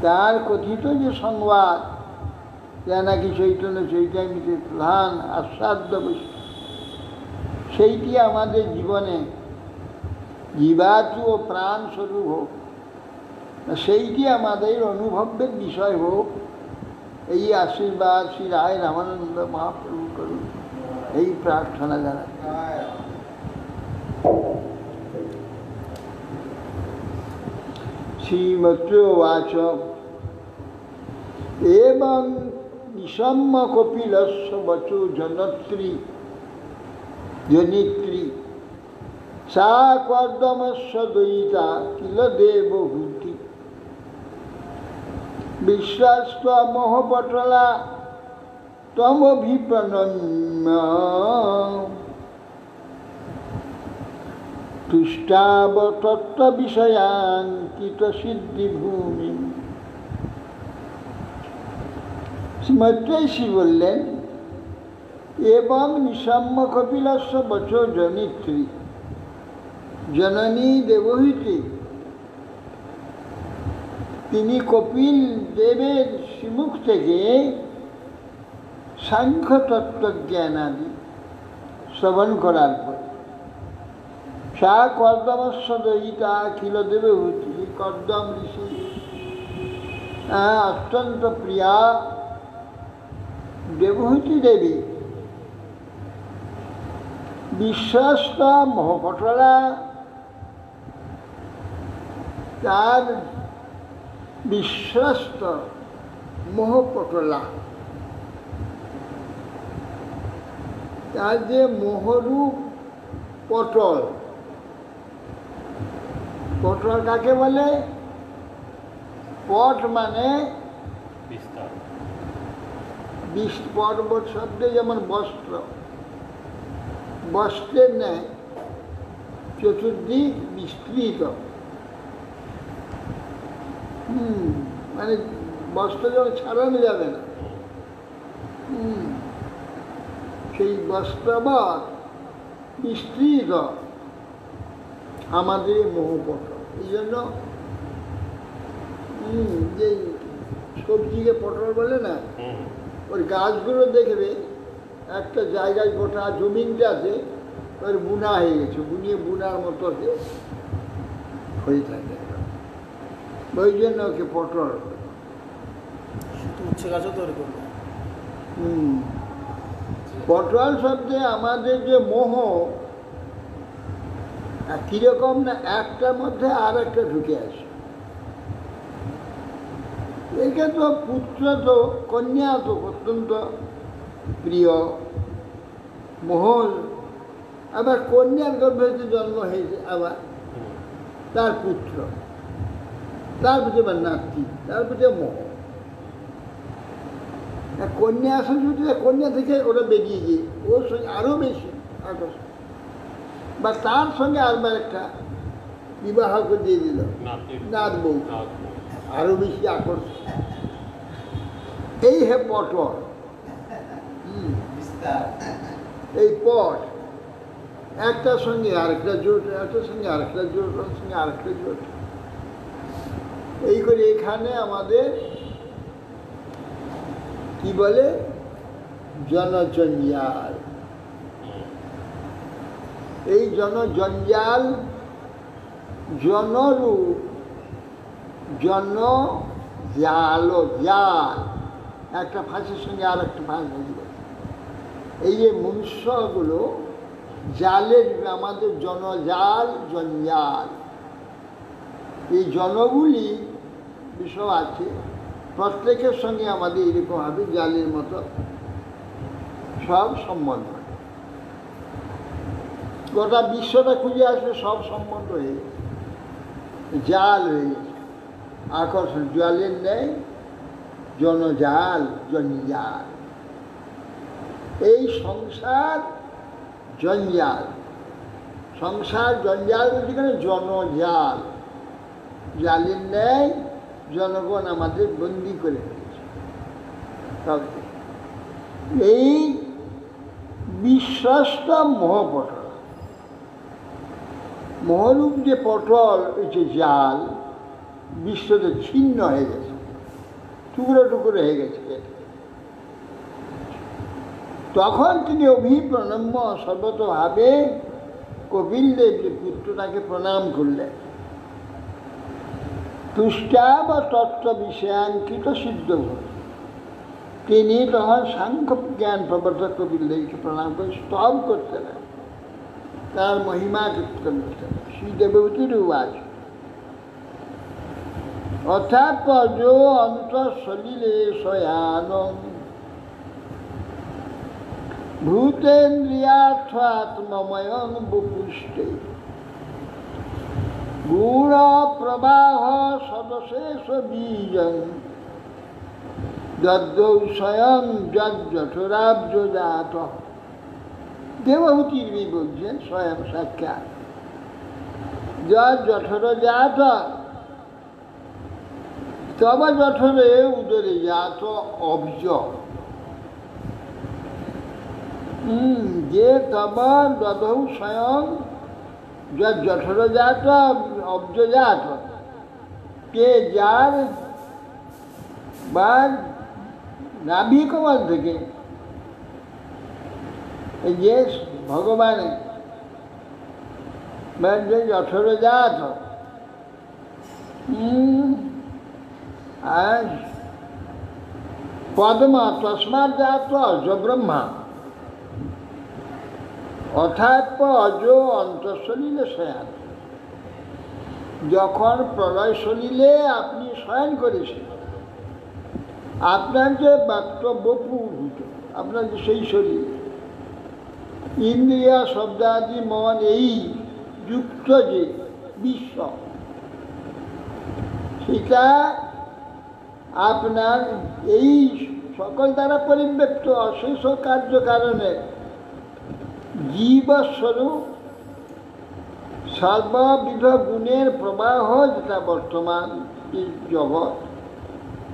তার কথিত যে সংবাদ, যা নাকি চৈতন্য চৈতন্যের প্রধান আস্বাদ্য বস্তু, সেইটি আমাদের জীবনে জীবাত্ম ও প্রাণ স্বরূপ হোক, সেইটি আমাদের অনুভবের বিষয় হোক, এই আশীর্বাদ শ্রী রায় রামানন্দ মহাপ্রভু করুন, এই প্রার্থনা জানাই। শ্রীমত্যোবাচ এবং নিশম্য কপিলস্য বচো জনিত্রী সা কর্দমস্য দয়িতা কিল দেবভূতি বিশ্বাস্ত মোহপটলা তমভিপ্রণম্য তুষ্টাব তত্ত্ব বিষয়াঙ্কিত সিদ্ধিভূমি। শ্রী বললেন, এবং নিশম্য কপিলস্য বচ জনিত্রী, জননী দেবহূতি, তিনি কপিল দেবের শ্রীমুখ থেকে সাংখ্য তত্ত্বজ্ঞানাদি শ্রবণ করার পর সা কর্দমস্য দয়িতা কিল দেবহূতি, কর্দম ঋষি অত্যন্ত প্রিয়া দেবহূতি দেবী বিশ্বস্ত মোহপটলা, তার বিশ্বস্ত মোহপটলা, তার যে মোহরূপ পটল, পটল কাকে বলে? পট মানে পর্বত শব্দে যেমন বস্ত্র, বস্ত্রের ন্যায় চতুর্দিক বিস্তৃত। মানে বস্ত্র যখন ছাড়ানো যাবে না, সেই বস্ত্রবৎ বিস্তৃত আমাদের মোহপটল। এই জন্য যে সবজিকে পটল বলে না, ওর গাছগুলো দেখবে একটা জায়গায় গোটা জমিনটাতে ওর বুনা হয়ে গেছে, বুনিয়ে বুনার মতো হয়ে থাকে, ওই জন্য ওকে পটল। উচ্ছে গাছও তৈরি করবে। পটল শব্দে আমাদের যে মোহ কিরকম না, একটার মধ্যে আর একটা ঢুকে আসে। একে তো পুত্র তো কন্যা তো অত্যন্ত প্রিয় মোহ, আবার কন্যার গর্ভে জন্ম হয়েছে, আবার তার পুত্র, তার প্রতি আবার নাতি, তার প্রতি মোহ। কন্যা আসলে যদি কন্যা থেকে ওরা বেরিয়ে গিয়ে ওর সঙ্গে আরও বেশি আকর্ষণ, বা তার সঙ্গে আরবার একটা বিবাহ করে দিয়ে দিল নাত বউ, আরো বেশি আকর্ষণ। এই হে পটল, এই পট একটার সঙ্গে আরেকটা জোট, একটার সঙ্গে আরেকটা জোট, ওর সঙ্গে আরেকটা জোট, এই করে এখানে আমাদের কি বলে জনজঞ্জাল। এই জনজঞ্জাল জনরূপ, জন জাল, জাল একটা ফাঁসের সঙ্গে আর একটা ফাঁস হয়ে গেছে। এই যে মনুষ্যগুলো জালের, আমাদের জনজাল জঞ্জাল, এই জনগুলি বিষয় আছে, প্রত্যেকের সঙ্গে আমাদের এরকমভাবে জালের মতো সব সম্বন্ধ। গোটা বিশ্বটা খুঁজে আসলে সব সম্বন্ধ হয়ে গেছে, জাল হয়ে গেছে, আকর্ষণ জলের নেই, জনজাল জঞ্জাল। এই সংসার জঞ্জাল, সংসার জঞ্জাল বলতে গেলে জনজাল, জালের নেই জনগণ আমাদের বন্দি করে ফেলেছে। এই বিশ্বাসত মোহপটল, মোহরূপ যে পটল, ওই যে জাল বিশ্বতে ছিন্ন হয়ে গেছে, টুকরো টুকরো হয়ে গেছে। তখন তিনি অভিপ্রণম্য সর্বতভাবে কপিলদেব যে পুত্রটাকে প্রণাম করলেন। তুষ্টা বা তত্ত্ব বিষয়াঙ্কিত সিদ্ধ, তিনি তখন সাংখ্য জ্ঞান প্রবর্তক কপিলদেবকে প্রণাম করে স্তব করতেন, তার মহিমা কীর্তন করতেন। শ্রী দেবভূতির উবাচ অর্থাৎ পজ অন্তঃসলিলে শয়ানং ভূতেন্দ্রিয়ার্থাত্মময়ং বপুষ্টে গুণ প্রবাহ সদশেষ বীজং যদ্যৌ স্বয়ং যজ্জঠরাব্জ জাত। দেবভূতির বলছেন স্বয়ং সাক্ষাৎ যজ্জঠর জাত, তব জঠরে উদরে জাত অব্জ, যে তব দদৌ স্বয়ং যজ্জঠর জাত অব্জ জাত, কে যার বা নাভি কমল থেকে এই যে ভগবান যে জঠর জাত, আর পদ্মা তস্মাৎ জাত অজ ব্রহ্মা, অর্থাৎ অজ অন্তঃসলিলে শয়ান, যখন প্রলয় সলিলে আপনি শয়ন করেছেন, আপনার যে বপুভূত, আপনার যে সেই শরীর ইন্দ্রিয়া শব্দাদি মন এই যুক্ত যে বিশ্ব, সেটা আপনার এই সকল দ্বারা পরিব্যক্ত অশেষ কার্য কারণে জীবস্বরূপ সর্ববিধ গুণের প্রবাহ যেটা বর্তমান এই জগৎ,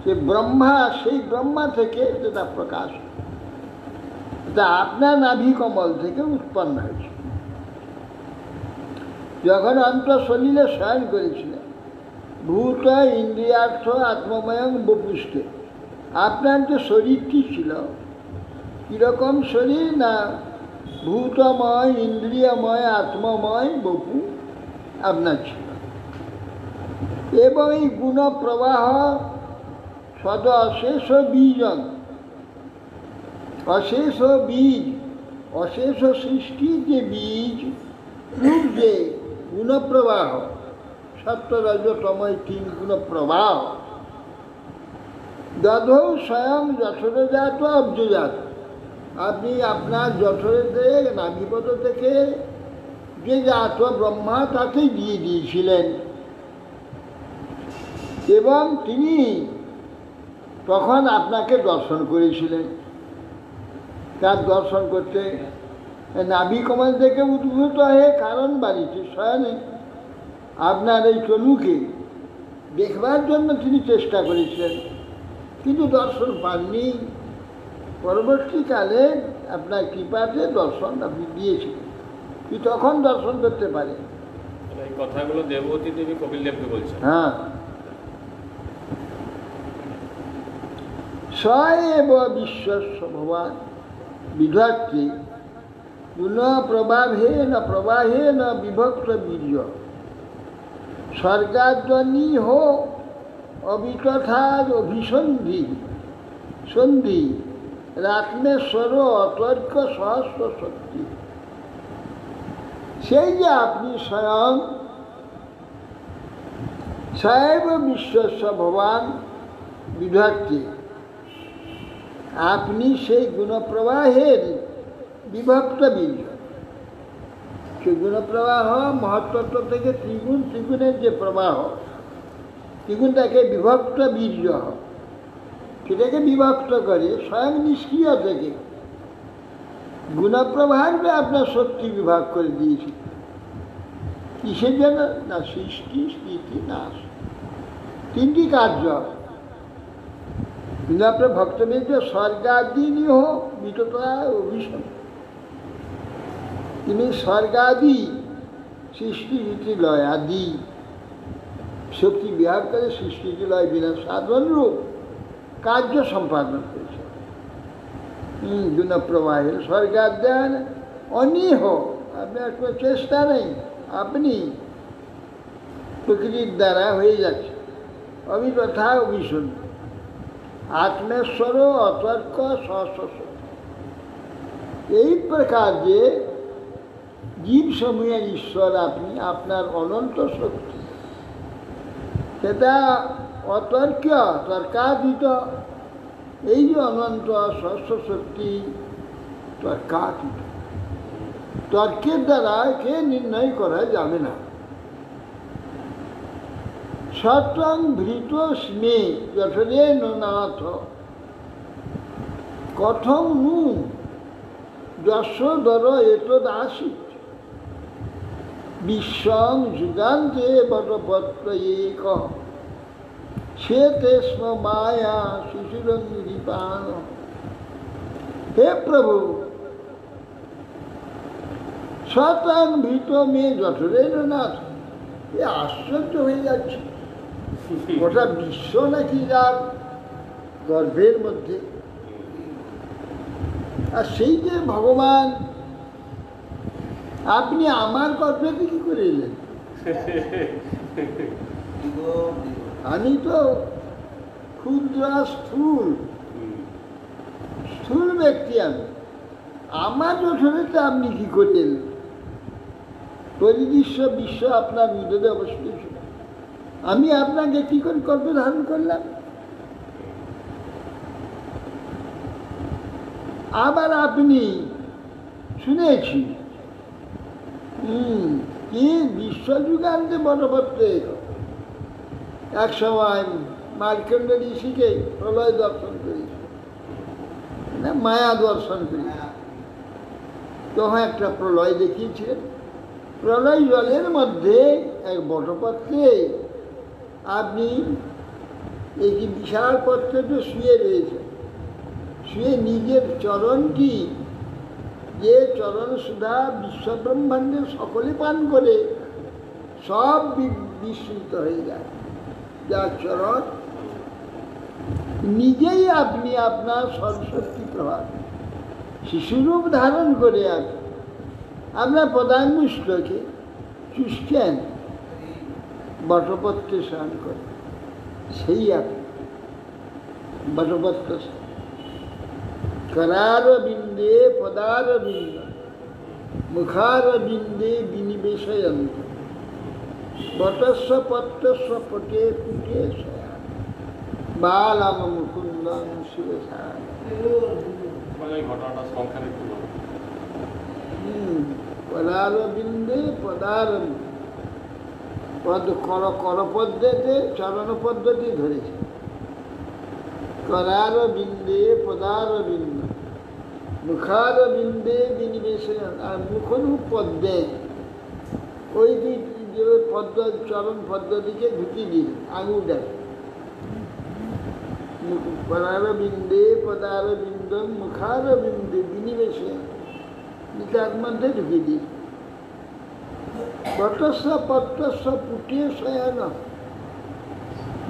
সে ব্রহ্মা, সেই ব্রহ্মা থেকে যেটা প্রকাশ, এটা আপনার নাভি কমল থেকে উৎপন্ন হয়েছে। যখন অন্তঃসলিলে শয়ন করেছিলেন, ভূত ইন্দ্রিয়ার্থ আত্মময়ং বপুষ্ঠে, আপনার যে শরীরটি ছিল, কীরকম শরীর না ভূতময়, ইন্দ্রিয়ময়, আত্মময় বপু আপনার ছিল। এবং এই গুণপ্রবাহ সদ অশেষ বীজন, অশেষ বীজ, অশেষ সৃষ্টির যে বীজ রূপ, যে গুণপ্রবাহ, সত্য রজতময় তিন গুণপ্রবাহ, দধৌ স্বয়ং যশোরজাত অব্জজাত, আপনি আপনার যশোরেতে নাভিপদ থেকে যে জাত ব্রহ্মা তাকে দিয়ে দিয়েছিলেন। এবং তিনি তখন আপনাকে দর্শন করেছিলেন। তার দর্শন করতে নাভি কমল থেকে উদ্ভূত হয়ে কারণ বাড়িতে শয়নে আপনার এই তনুকে দেখবার জন্য তিনি চেষ্টা করেছিলেন, কিন্তু দর্শন পাননি। পরবর্তীকালে আপনার কৃপাতে দর্শন আপনি দিয়েছিলেন, কি তখন দর্শন করতে পারে। এই কথাগুলো দেবতী দেবী কপিল দেবকে বলছেন। হ্যাঁ, স এব বিশ্বস্য ভগবান বিধাত্রী গুণ প্রবাহে ন বিভক্ত বীর্য স্বর্গাদ্বনী হো অবিতথাদ অভিসন্ধি সন্ধি রাত্মেশ্বর অতর্ক সহস্র শক্তি। সেই যে আপনি স্বয়ং সৈব বিশ্বস্য ভগবান বিধাত্রী, আপনি সেই গুণপ্রবাহের বিভক্ত বীর্য। সেই গুণপ্রবাহ মহত্তত্ব থেকে ত্রিগুণ, ত্রিগুণের যে প্রবাহ, ত্রিগুণটাকে বিভক্ত বীর্য, সেটাকে বিভক্ত করে স্বয়ং নিষ্ক্রিয় থেকে গুণপ্রবাহকে আপনার শক্তি বিভাগ করে দিয়েছে। কিসের জন্য না সৃষ্টি, স্থিতি, নাশ, তিনটি কার্য। কিন্তু আপনার ভক্তবৃন্দ স্বর্গাদিনী হোক বিততা অভিষেক, তিনি স্বর্গাদি সৃষ্টি রীতি লয় আদি শক্তি বিহার করে সৃষ্টি লয় বিনা সাধন রূপ কার্য সম্পাদন করেছে। গুণপ্রবাহের স্বর্গাধ্যান অনিহ, আপনার কোনো চেষ্টা নেই, আপনি প্রকৃতির দ্বারা হয়ে যাচ্ছে। অবিতথা অভিসন্ধি आत्मेश्वर अतर्क सहस्र। এই প্রকার যে জীব সমূহের ঈশ্বর আপনি, আপনার অনন্ত শক্তি, সেটা অতর্ক তর্কাতীত। এই যে অনন্ত সহস্র শক্তি তর্কাতীত, তর্কের দ্বারা কে নির্ণয় করা যাবে না। সত্যং ভৃত স্মে যথরে নাথ কথং নু যশোদর এতদাসিত বিশ্বং যুগান্তে বটপত্র এক সে তেস্ম মায়া শিশুরঙ্গিপান। হে প্রভু, সত্যং ভৃত মে যঠরে নাথ, এ আশ্চর্য হয়ে যাচ্ছে। গোটা বিশ্ব নাকি যার গর্ভের মধ্যে, আর সেই যে ভগবান আপনি আমার গর্ভেতে কি করে এলেন? আমি তো ক্ষুদ্র স্থূল ব্যক্তি, আমি আমার যঠরেতে আপনি কি করে এলেন? পরিদৃশ্য বিশ্ব আপনার উদরে অবস্থিত ছিল, আমি আপনাকে কি করে গর্ভে ধারণ করলাম? আবার আপনি শুনেছি কি বিশ্বযুগান্তে বটপত্রে এক সময় মার্কণ্ড ঋষিকে প্রলয় দর্শন করেছে, মায়া দর্শন করেছে, তখন একটা প্রলয় দেখিয়েছিলেন। প্রলয় জলের মধ্যে এক বটপত্রে আপনি একটি বিশাল পত্রতে শুয়ে রয়েছে, শুয়ে নিজের চরণটি, যে চরণ সুধা বিশ্বব্রহ্মাণ্ডের সকলে পান করে সব বিস্মৃত হয়ে যায়, যার চরণ নিজেই আপনি আপনার সরস্বতী প্রভাব শিশুরূপ ধারণ করে আপনার পদাঙ্গুষ্ঠকে চুষছেন বটপত্রে স্নান করে, সেই আপনি বটপত্র করার বিন্দে পদার বিন্দ মুখার বিন্দে বিনিবেশয়ন্ত বটস্ব পত্রস্ব পটে কুটে বালাম মুকুন্দং শিবসার। ঘটনাটা সংখ্যার একটু পদার বিন্দে পদার পদ করপদ্ধতি চরণ পদ্ধতি ধরেছে, করার বিন্দে পদার বিন্দু মুখার বিন্দে বিনিবেশে, আর মুখরূপ পদ্মে ওই যে পদ্ম চরণ পদ্ধতিকে ঢুকি দিল আঙুলটা, পদার বিন্দে পদার বিন্দ মুখার বিন্দে বিনিবেশে তার মধ্যে ঢুকে দিল। বটস্ব পত্রস্ব পুটিয়ে শয়ান,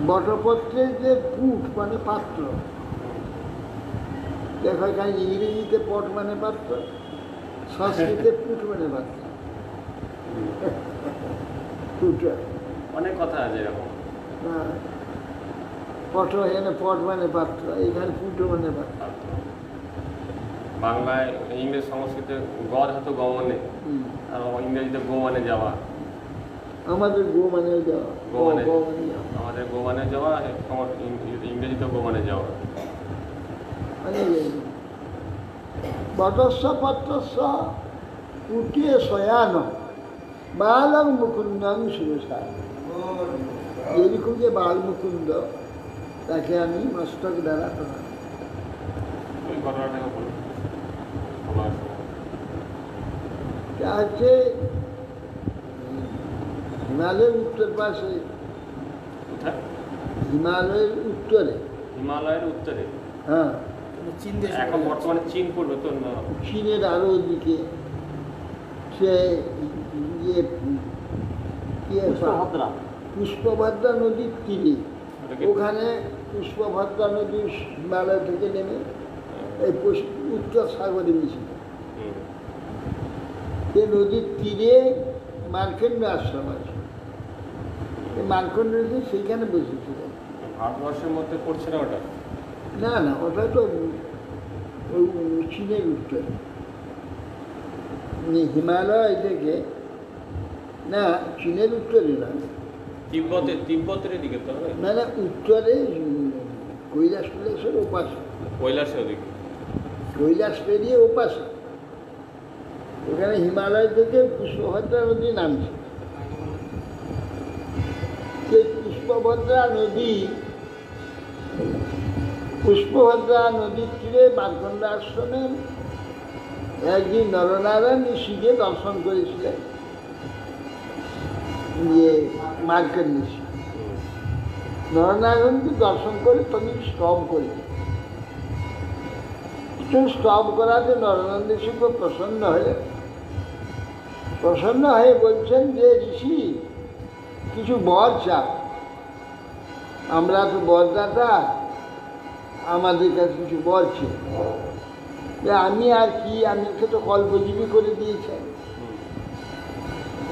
বটপত্রের যে পুট মানে পাত্র, দেখো এখানে ইংরেজিতে পট মানে পাত্র, সংস্কৃতে পুট মানে পাত্র, অনেক কথা আছে এরকম। পট এখানে পট মানে পাত্র, এখানে পুটো মানে পাত্র। বাংলায় ইংরেজ সংস্কৃতে গদ হতো গমনে, আর ইংরেজিতে গো মানে যাওয়া। আমাদের গো মানে যাওয়া, আমাদের গো মানে যাওয়া, ইংরেজিতে গো মানে যাওয়া। বটস্ব পত্রস্ব পুটিয়ে শয়ান বালং মুকুন্দং শিবসার। যেরকম যে বাল মুকুন্দ, তাকে আমি মস্তক দ্বারা প্রণাম। ওই ঘটনাটাকে বলুন। আছে হিমালয়ের উত্তর পাশে, হিমালয়ের উত্তরে, হিমালয়ের উত্তরে, হ্যাঁ চীন দেশ, এখন বর্তমানে চীন পড়বে তো, চীনের আরো দিকে সে পুষ্পভদ্রা নদীর তীরে, ওখানে পুষ্পভদ্রা নদী হিমালয় থেকে নেমে এই উত্তর সাগরে মিশে, সে নদীর তীরে মার্কেন্ড আশ্রম আছে, মার্কেন্ড নদী সেইখানে বসেছিল। ভারতবর্ষের মধ্যে পড়ছে না ওটা? না না, ওটা তো চীনের উত্তরে, হিমালয় থেকে, না চীনের উত্তরে না, তিব্বতের দিকে তো হবে, না না উত্তরে কৈলাসের ওপাশে, কৈলাসের দিকে, কৈলাস পেরিয়ে ওপাশে, ওখানে হিমালয় থেকে পুষ্পভদ্রা নদী নামছে। সেই পুষ্পভদ্রা নদীর তীরে মার্কণ্ড আশ্রমে একদিন নরনারায়ণ ঋষিকে দর্শন করেছিলেন, যে মার্কণ্ড ঋষি নরনারায়ণকে দর্শন করে তুমি স্তব করেছে। স্তব করাতে নরনারায়ণ ঋষি খুব প্রসন্ন হয়ে বলছেন যে ঋষি কিছু বর চাপ, আমরা তো বরদাতা, আমাদের কাছে কিছু বর ছিল, আমি আর কি, আমি তো কল্পজীবী করে দিয়েছেন,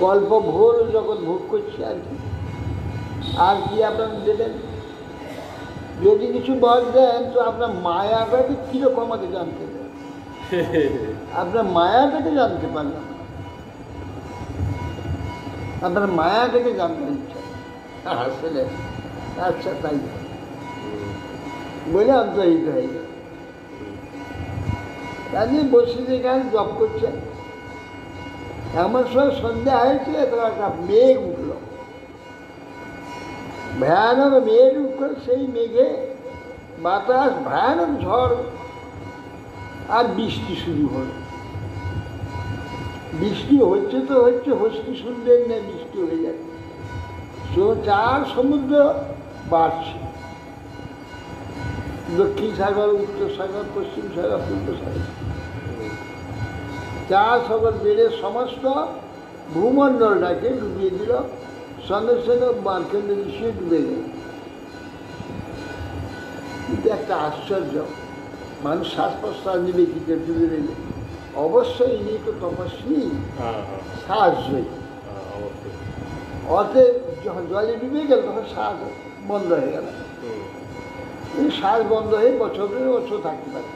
কল্প ভোর যখন ভোগ করছি আর কি আপনার দেবেন, যদি কিছু বর দেন তো আপনার মায়াটাকে কিরকম আমাকে জানতে দেন, আপনার মায়াটাকে জানতে পারলাম, আপনার মায়াটাকে জানতে ইচ্ছা আসলে, আচ্ছা তাই বলে অন্তর্হিত হয়ে গেল। কাজে বসে যেখানে জপ করছেন, এমন সময় সন্ধ্যা হয়েছে, তো একটা মেঘ উঠল, ভয়ানক মেঘ উঠল, সেই মেঘে বাতাস, ভয়ানক ঝড় আর বৃষ্টি শুরু হল। বৃষ্টি হচ্ছে তো হচ্ছে, হস্তি শুনলেন না বৃষ্টি হয়ে যাচ্ছে। চার সমুদ্র বাড়ছে, দক্ষিণ সাগর, উত্তর সাগর, পশ্চিম সাগর, পূর্ব সাগর, চার সাগর বেড়ে সমস্ত ভূমণ্ডলটাকে ডুবিয়ে দিল। সঙ্গে সঙ্গে মার্কেন্দ্র ঋষি ডুবে গেল। কিন্তু একটা আশ্চর্য, মানুষ শ্বাস প্রশ্বাস নিবে কি করে ডুবে গেলে? অবশ্যই ইনি তো তপস্বী, সাহসী। অতএব যখন জলে ডুবে গেল তখন শ্বাস বন্ধ হয়ে গেল। শ্বাস বন্ধ হয়ে বছরের বছর থাকতে পারে,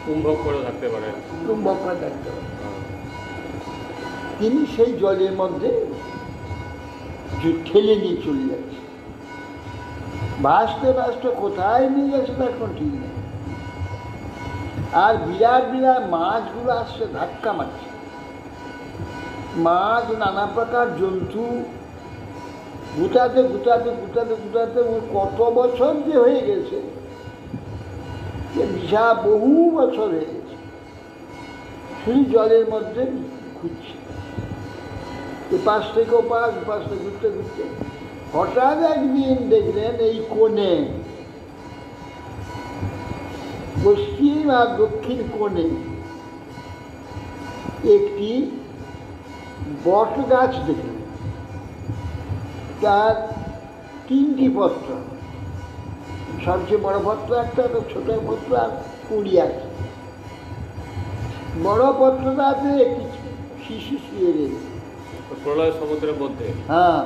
কুম্ভক করে থাকতে পারে, কুম্ভক করে থাকতে পারে। তিনি সেই জলের মধ্যে ঠেলে নিয়ে চলে যাচ্ছে। ভাসতে ভাসতে কোথায় নিয়ে যাচ্ছে তার কোনো ঠিক নেই। আর বিরাট বিরাট মাছগুলো আসছে, ধাক্কা মারছে। মাছ, নানা প্রকার জন্তু, গুটাতে গুটাতে গুটাতে গুটাতে কত বছর যে হয়ে গেছে, বিশাল বহু বছর হয়ে গেছে, শুধু জলের মধ্যে ঘুরছে। এপাশ থেকে ওপাশ, ওপাশ থেকে ঘুরতে ঘুরতে হঠাৎ একদিন দেখলেন এই কোণে, পশ্চিম আর দক্ষিণ কোণে একটি বট গাছ দেখলেন। তার তিনটি পত্র, সবচেয়ে বড় পত্র একটা, ছোট পত্র আর কুড়ি আছে। বড় পত্রটাতে একটি শিশু শুয়ে রয়েছে, প্রলয় সমুদ্রের মধ্যে। হ্যাঁ,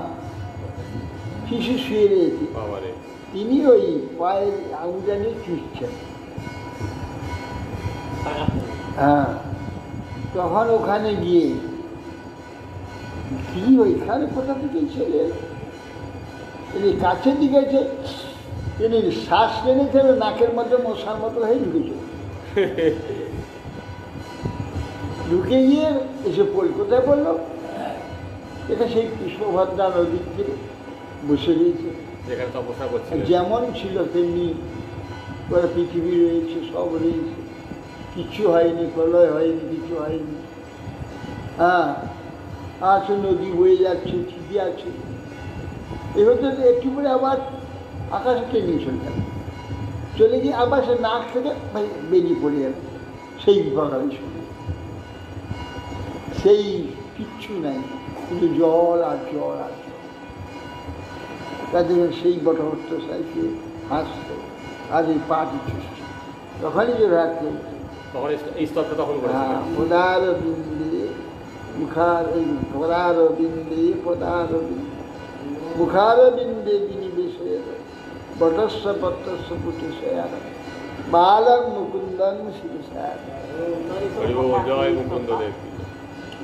শিশু শুয়ে রয়েছে। তিনি ওই পায়ের আঙুলটা নিয়ে চুষছেন। হ্যাঁ, তখন ওখানে গিয়ে কি ওইখানে কোথা থেকেই ছেলে এলো, তিনি কাছে দিকেছে, তিনি শ্বাস টেনেছে, নাকের মধ্যে মশার মতো হয়ে ঢুকেছে। ঢুকে গিয়ে এসে পড়ল, কোথায় পড়লো? এটা সেই কৃষ্ণভদ্রা নদীর থেকে বসে রয়েছে, যেমন ছিল তেমনি পৃথিবী রয়েছে, সব রয়েছে, কিছু হয়নি, প্রলয় হয়নি, কিছু হয়নি। হ্যাঁ, আছে, নদী বয়ে যাচ্ছে, ঠিকই আছে। এভাবে একটু করে আবার আকাশে টেনে চলে গিয়ে আবার সে নাক থেকে বেরিয়ে পড়ে যাবে সেই বাগানের সঙ্গে। সেই কিচ্ছু নাই, কিন্তু জল আর জল আর জল। তাদের সেই বটবর্ত সাইকে হাসতো আর এই পাটি চুষছে। তখনই যে রাখতে পদার বিন্দে মুখার, পদার বিন্দে পদার মুখার বিন্দে বিনিবেশে বটস্ব পত্রস্ব পুটিশয়ার বালং মুকুন্দং শিরসার।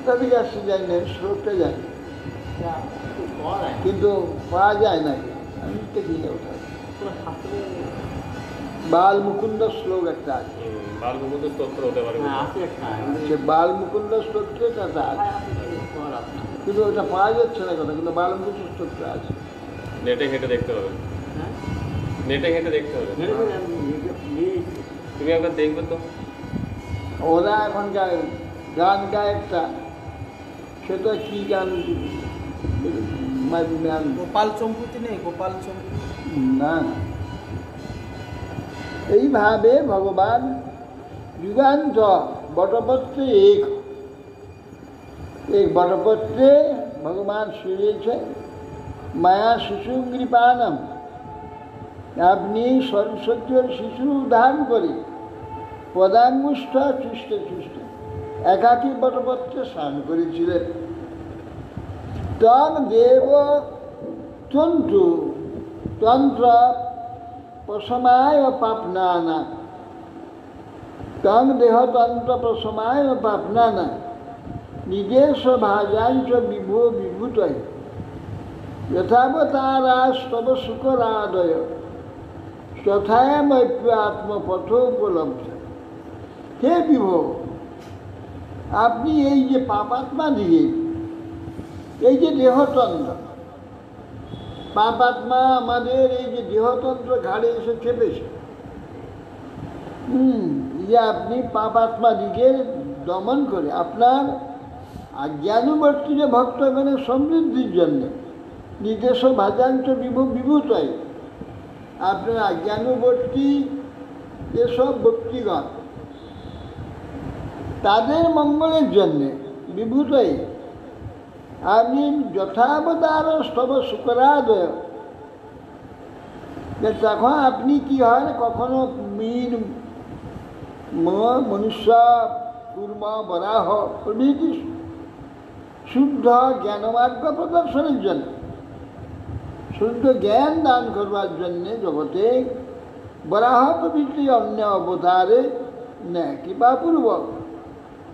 তাদেরকে আসতে যায় না, শ্লোকটা যায় কিন্তু পাওয়া যায় না। আমি দেখি ওটা বাল মুকুন্দ শ্লোক একটা আছে, বাল মুকুন্দ স্তোত্র হতে পারে, সে বাল মুকুন্দ স্তোত্রটা আছে, কিন্তু ওটা পাওয়া যাচ্ছে না কথা, কিন্তু বাল মুকুন্দ স্তোত্র আছে। নেটে ঘেটে দেখতে হবে, নেটে ঘেটে দেখতে হবে। তুমি একবার দেখবে তো। ওরা এখন গান গায় একটা, সেটা কি গান? গোপাল চম্পুতি নেই, গোপাল চম্পুতি না। এইভাবে ভগবান যুগান্ত বটপত্রে এক বটপত্রে ভগবান শুয়েছে মায়া শিশু কৃপানম। আপনি সরস্বতীর শিশু ধারণ করে পদাঙ্গুষ্ঠ চুষ্টে চুষ্টে একাকী বটপত্রে স্নান করেছিলেন। তং দেব তন্তু তন্ত্র প্রসমায় পাপনানা, তং দেহতন্ত্র প্রসমায় পাপনানা নিজস্ব ভাজাঞ্চ বিভো বিভূতয় যথাবতারা স্তব শুকরাদয় তথায়মপ্য আত্মপথ উপলব্ধ। হে বিভো, আপনি এই যে পাপাত্মা দিয়ে, এই যে দেহতন্ত্র, পাপাত্মা আমাদের এই যে দেহতন্ত্র ঘাড়ে এসে চেপেছে, যে আপনি পাপাত্মা দিকে দমন করে আপনার আজ্ঞানুবর্তী যে ভক্তগণের সমৃদ্ধির জন্যে নির্দেশ ভাজাঞ্চ বিভূতই। আপনার আজ্ঞানুবর্তী যেসব ভক্তিগণ তাদের মঙ্গলের জন্যে বিভূতই আপনি যথাবতার স্তব শুকরাদয়, তখন আপনি কি হয় কখনো মীন মনুষ্য কুর্ম বরাহ প্রভৃতি শুদ্ধ জ্ঞানমার্গ প্রদর্শনের জন্য, শুদ্ধ জ্ঞান দান করবার জন্যে জগতে বরাহ প্রভৃতি অন্য অবতারে ন্যায় কৃপাপূর্বক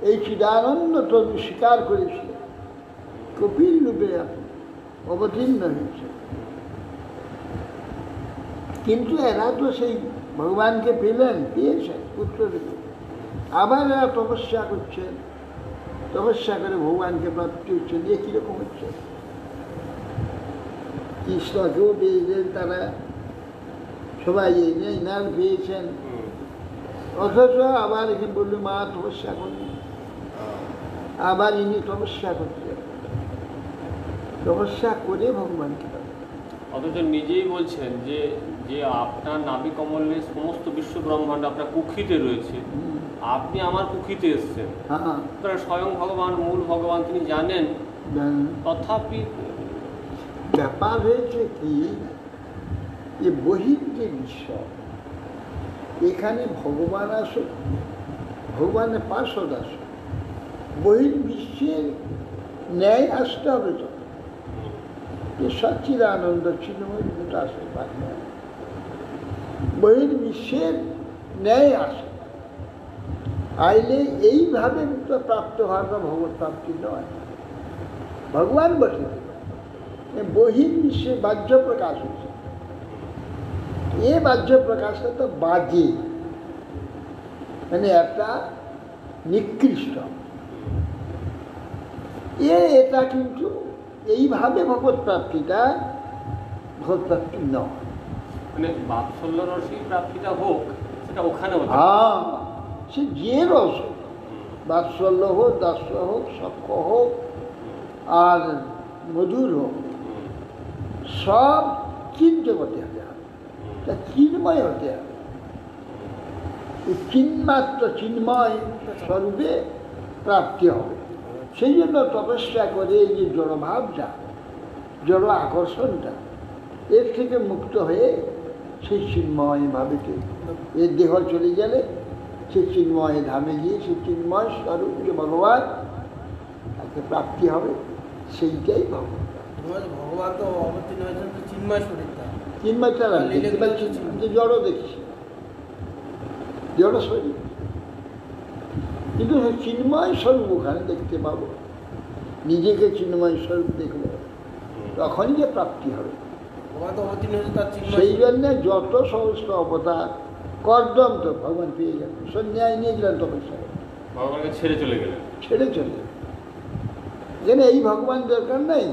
এই চিদানন্দ তনু স্বীকার করেছিল, কপিল রূপে অবতীর্ণ হয়েছে। কিন্তু এরা তো সেই ভগবানকে পেয়েছেন পুত্র রূপে, আবার এরা তপস্যা করছেন, তপস্যা করে ভগবানকে প্রাপ্তি হচ্ছে। দিয়ে কীরকম হচ্ছে, কৃষ্ণকেও পেয়েছেন তারা সবাই, ইনার পেয়েছেন, অথচ আবার এখানে বললো মা তপস্যা করলেন, আবার ইনি তপস্যা করছেন, তপস্যা করে ভগবানকে পাবেন। অথচ নিজেই বলছেন যে যে আপনার নাভি কমলের সমস্ত বিশ্ব ব্রহ্মাণ্ড আপনার কুক্ষিতে রয়েছে, আপনি আমার কুক্ষিতে এসছেন। হ্যাঁ, তারা স্বয়ং ভগবান, মূল ভগবান, তিনি জানেন, তথাপি ব্যাপার হয়েছে কি, যে বহির যে বিশ্ব, এখানে ভগবান আসুক, ভগবানের পার্শ্বদ আসুক, বহির বিশ্বের ন্যায় আসতে হবে। তো যে সচ্চিদানন্দ চিন্ময় আসতে পারে না, বহির বিশ্বের ন্যায় আসে, আইলে এইভাবে প্রাপ্ত হওয়াটা ভগবত প্রাপ্তি নয়। ভগবান বসে বহির বিশ্বে বাহ্য প্রকাশ হচ্ছে, এ বাহ্য প্রকাশটা তো বাজে, মানে একটা নিকৃষ্ট, এটা কিন্তু এইভাবে ভগবত প্রাপ্তিটা ভগবত প্রাপ্তি নয়। মানে বাৎসল্য রসের প্রাপ্তিটা হোক, সেটা ওখানে হতে পারে। হ্যাঁ, সে যে রস হোক, বাৎসল্য হোক, দাস্য হোক, সখ্য হোক আর মধুর হোক, সব চিনতে হতে হবে, তা চিন্ময় হতে হবে। এই চিন্মাত্র চিন্ময় স্বরূপে প্রাপ্তি হবে। সেই জন্য তপস্যা করে এই যে জড়ভাবটা, জড় আকর্ষণটা, এর থেকে মুক্ত হয়ে সেই চিন্ময় ভাবেতে এর দেহ চলে গেলে সে চিন্ময় ধামে গিয়ে সে চিন্ময় স্বরূপ যে ভগবান তাকে প্রাপ্তি হবে, সেইটাই ভগবান। ভগবান তো অবতীর্ণ হয়েছেন তো চিন্ময় শরীর, চিন্ময় তারা দেখতে পাচ্ছি, জড় দেখছি, জড় শরীর, কিন্তু চিন্ময় স্বরূপ ওখানে দেখতে পাবো, নিজেকে চিন্ময় স্বরূপ দেখবো, তখনই যে প্রাপ্তি হবে। সেই জন্যে যত সমস্ত অবতার কর্দম তো ভগবান পেয়ে গেলেন, সন্ন্যায় নিয়ে গেলেন তপস্যা, ভগবানকে ছেড়ে চলে গেলেন, ছেড়ে চলে যেন এই ভগবান দরকার নেই,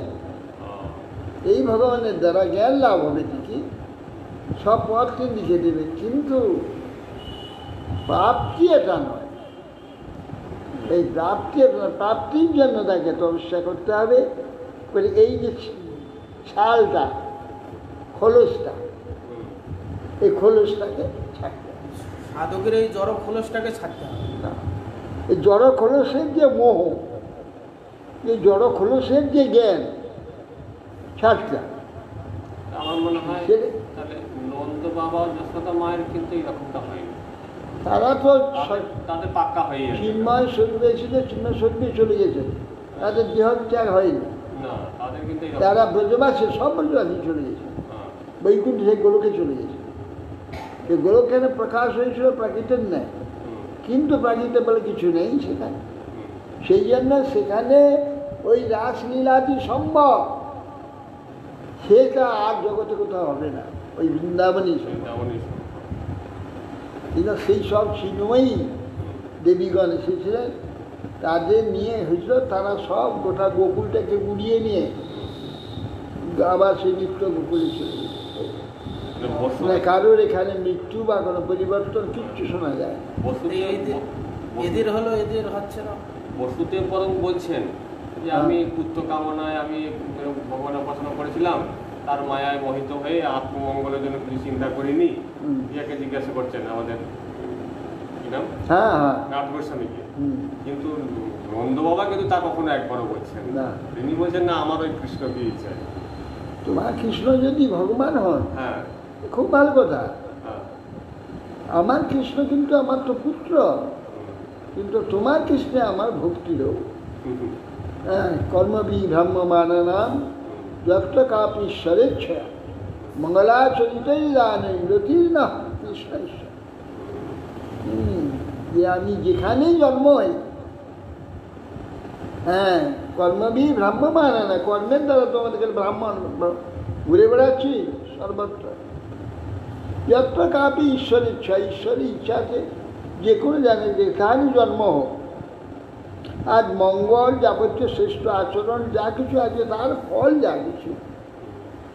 এই ভগবানের দ্বারা জ্ঞান লাভ হবে ঠিকই, সব পথকে লিখে দেবে, কিন্তু প্রাপ্তি এটা নয়। এই প্রাপ্তির জন্য তাকে তপস্যা করতে হবে। এই যে ছালটা, খোলসটা, এই খোলসটাকে ছাড়তে হবে, সাধকের এই জড় খোলসটাকে ছাড়তে হবে। এই জড় খোলসের যে মোহ, এই জড় খোলসের যে জ্ঞান ছাড়তে হবে। আমার মনে হয় তাহলে নন্দ বাবা যশোদা মায়ের কিন্তু এরকমটা হয়নি, তারা তো তাদের পাক্কা হয়ে গেছে, চিন্ময় স্বরূপে এসেছে, চিন্ময় স্বরূপে চলে গেছে, তাদের দেহ ত্যাগ হয়নি, তারা ব্রজবাসী, সব ব্রজবাসী চলে গেছে, বৈকুণ্ঠ সেই গোলকে চলে গেছে। সেই গোলকের প্রকাশ হয়েছিল প্রাকৃতের নেয়, কিন্তু প্রাকৃত বলে কিছু নেই সেখানে। সেই জন্য সেখানে ওই রাসলীলাদি সম্ভব, সেটা আর জগতে কোথাও হবে না, ওই বৃন্দাবনই সম্ভব। কিন্তু সেই সব চিন্ময়ী দেবীগণ এসেছিলেন, তাদের নিয়ে হয়েছিল, তারা সব গোটা গোকুলটাকে উড়িয়ে নিয়ে আবার সেই নিত্য গোকুলে চলে গেছে। মানে কারোর এখানে মৃত্যু বা কোনো পরিবর্তন কিচ্ছু শোনা যায়। এদের হলো, এদের হচ্ছে না। বসুদেব বরং বলছেন যে আমি পুত্র কামনায় আমি ভগবানের উপাসনা করেছিলাম, তার মায়ায় মোহিত হয়ে আত্মমঙ্গলের জন্য কিছু চিন্তা করিনি। ইয়াকে জিজ্ঞাসা করছেন আমাদের কি নাম, হ্যাঁ হ্যাঁ নাথ গোস্বামীকে। হুম। কিন্তু নন্দ বাবা কিন্তু তা কখনো একবারও বলছেন না। তিনি বলছেন না আমার ওই কৃষ্ণকে চাই। তোমার কৃষ্ণ যদি ভগবান হন, হ্যাঁ খুব ভালো কথা। হ্যাঁ আমার কৃষ্ণ কিন্তু আমার তো পুত্র, কিন্তু তোমার কৃষ্ণে আমার ভক্তিরও হ্যাঁ কর্মবিভ্রাম্য মানানাম যত্র কাপি ঈশ্বরেচ্ছা মঙ্গলাচরিতই দানে রতির না কৃষ্ণ ঈশ্বর। যে আমি যেখানেই জন্ম হই, হ্যাঁ কর্মবিভ্রাম্য মানানা, কর্মের দ্বারা তো আমাদেরকে ব্রাহ্মণ ঘুরে বেড়াচ্ছি সর্বত্র। যত্র কাপি ঈশ্বর ইচ্ছা, ঈশ্বরের ইচ্ছাতে যে কোনো জানে যেখানে জন্ম হোক, আজ মঙ্গল যাবতীয় শ্রেষ্ঠ আচরণ যা কিছু আছে তার ফল যা কিছু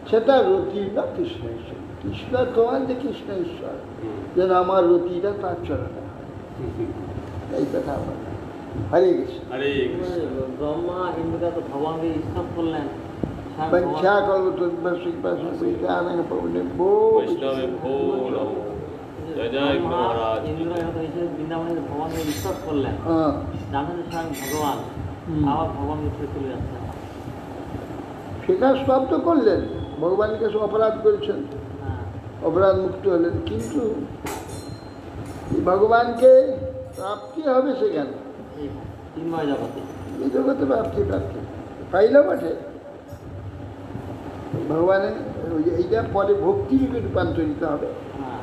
সেটা রতির না কৃষ্ণ ঈশ্বর। কৃষ্ণ তোমার যে কৃষ্ণ ঈশ্বর, যেন আমার রতিটা তার চরণে হয়, এই কথা আমার। হরে কৃষ্ণ। হরে কৃষ্ণ। ব্রহ্মা ইন্দ্র তো ভগবানকে ঈশ্বর করলেন, पंचा करो तो बस विज्ञान पवने बो বৈষ্ণবে ভো নমঃ। জয় জয় গুরু মহারাজ। ইন্দ্র হয়তো এসে বৃন্দাবনে ভগবানকে বিশ্বাস করলেন, हाँ জানেন স্বয়ং ভগবান, আবার ভগবান উঠে চলে যাচ্ছেন। সেটা সব তো করলেন, ভগবানের কাছে অপরাধ করেছেন, হ্যাঁ, অপরাধ মুক্ত হলেন, কিন্তু এই ভগবানকে প্রাপ্তি হবে সেখানে, এই চিন্ময় জগতে। এই জগতে প্রাপ্তি প্রাপ্তি পাইল বটে। ভগবানের এইটা পরে ভক্তিরূপে রূপান্তরিত হবে, হ্যাঁ,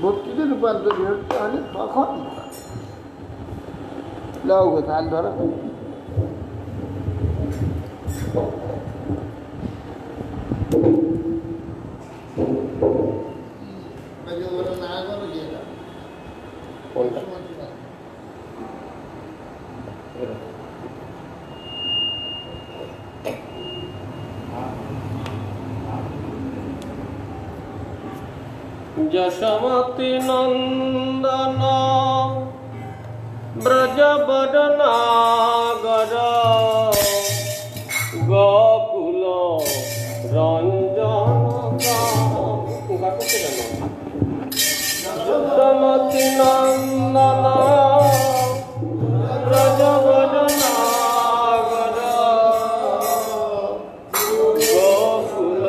ভক্তিতে রূপান্তরিত হতে হলে তখন লাও কথা আর ধরা কোনটা? যশোমতি নন্দন ব্রজবদনাগর গোকুল রঞ্জন যশোমতি নন্দন ব্রজবদনাগর গোকুল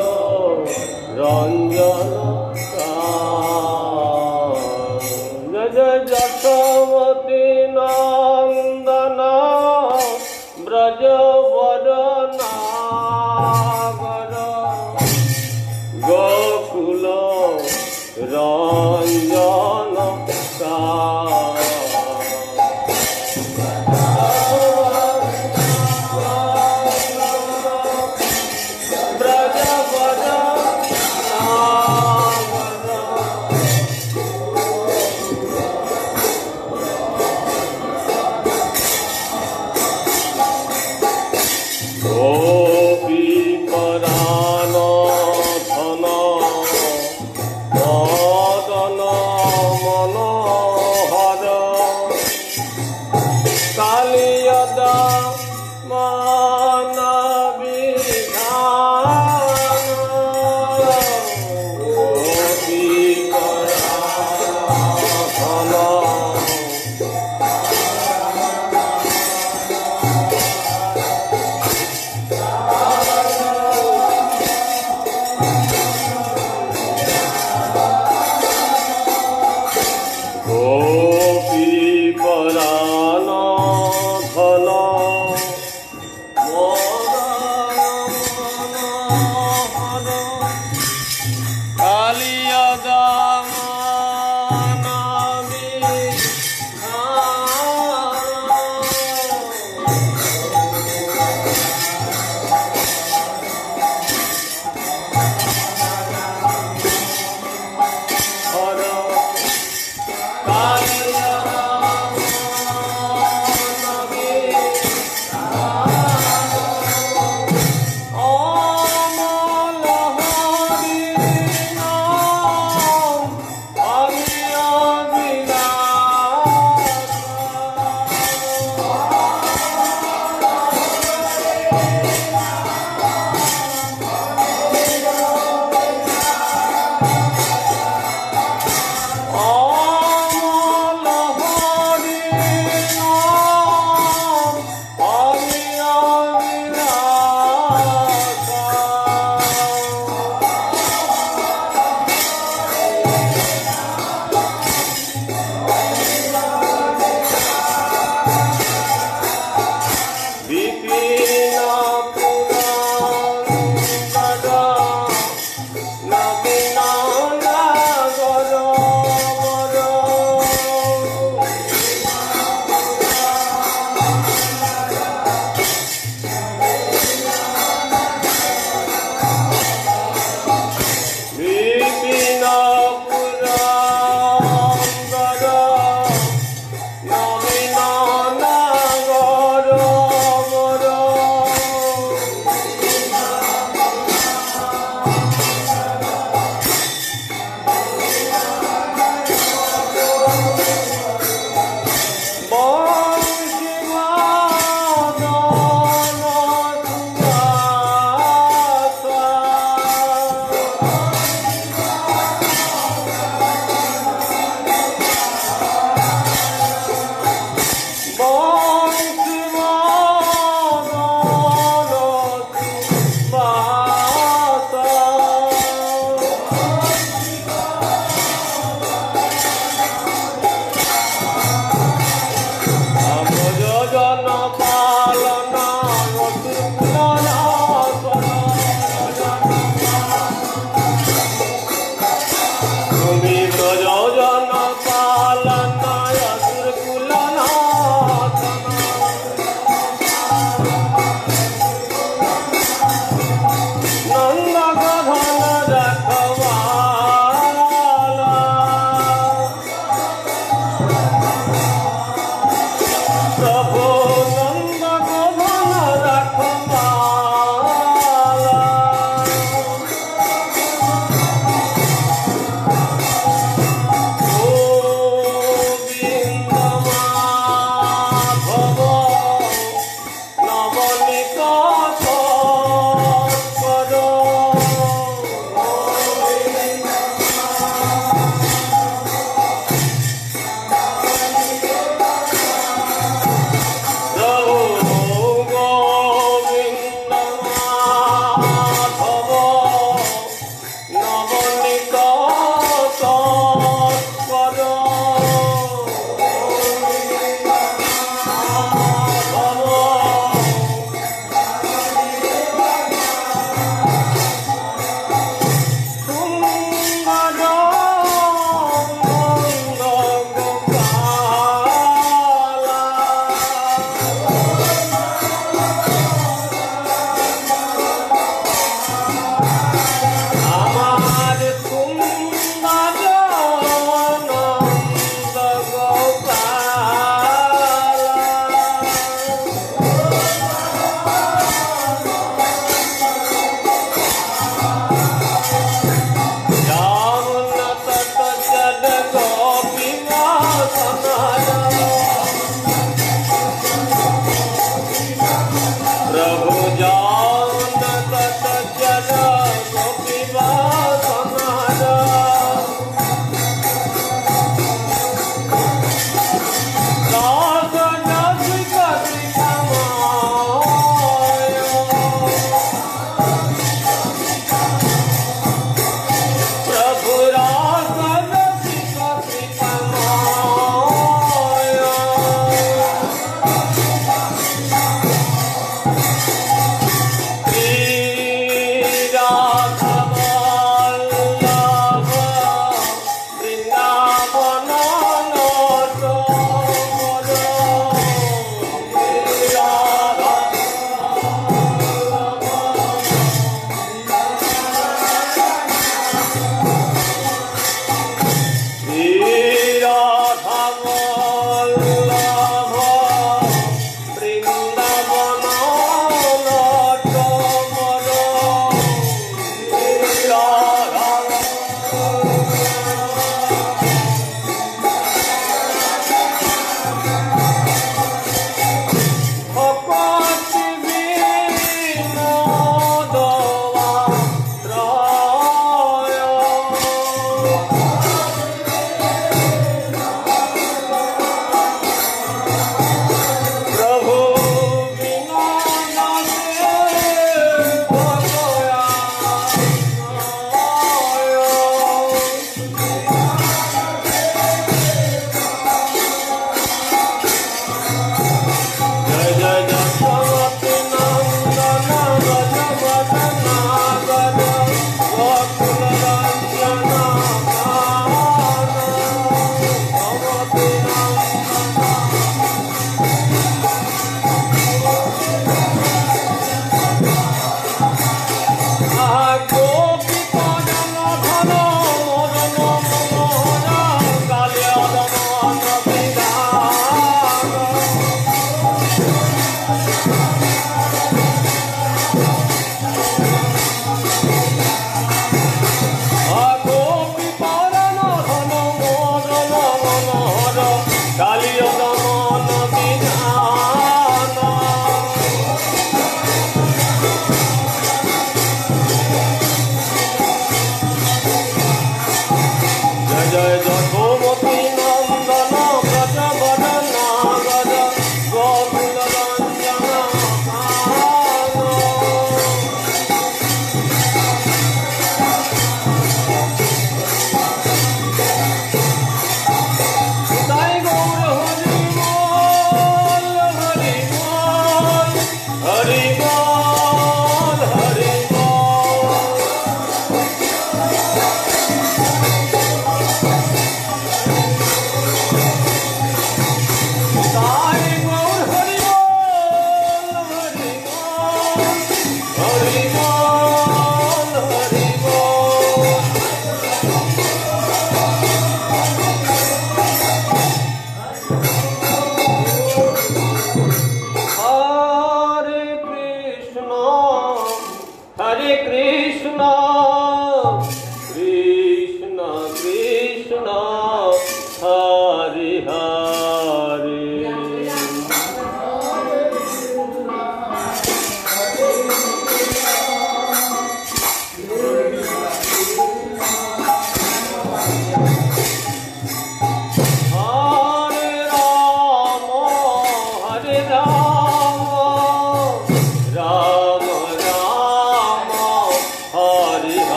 রঞ্জন যশোমতি নন্দন ব্রজবদনাগর Gokul Ranjan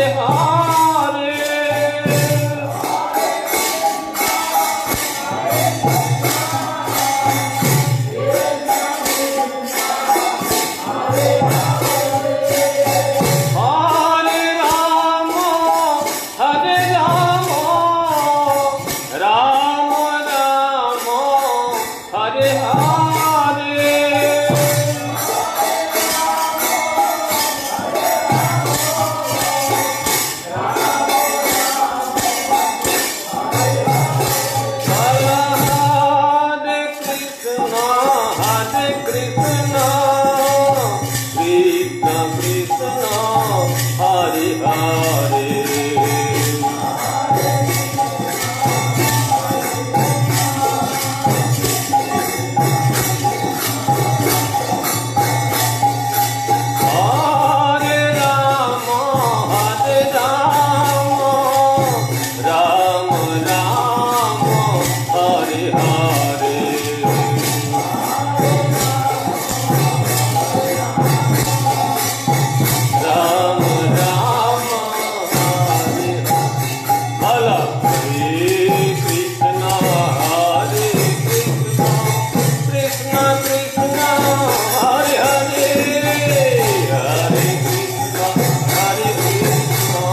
Hare Hare Hare Rama, Hare Rama, Rama Rama, Hare Hare. Hare Krishna, Krishna Krishna, Hare Hare. Hare Rama, Hare Rama, Rama Rama, Hare Hare. Rama Rama, Hare Hare. Hare Krishna, Hare Krishna, Krishna Krishna, Hare Hare, Hare Krishna, Hare Krishna,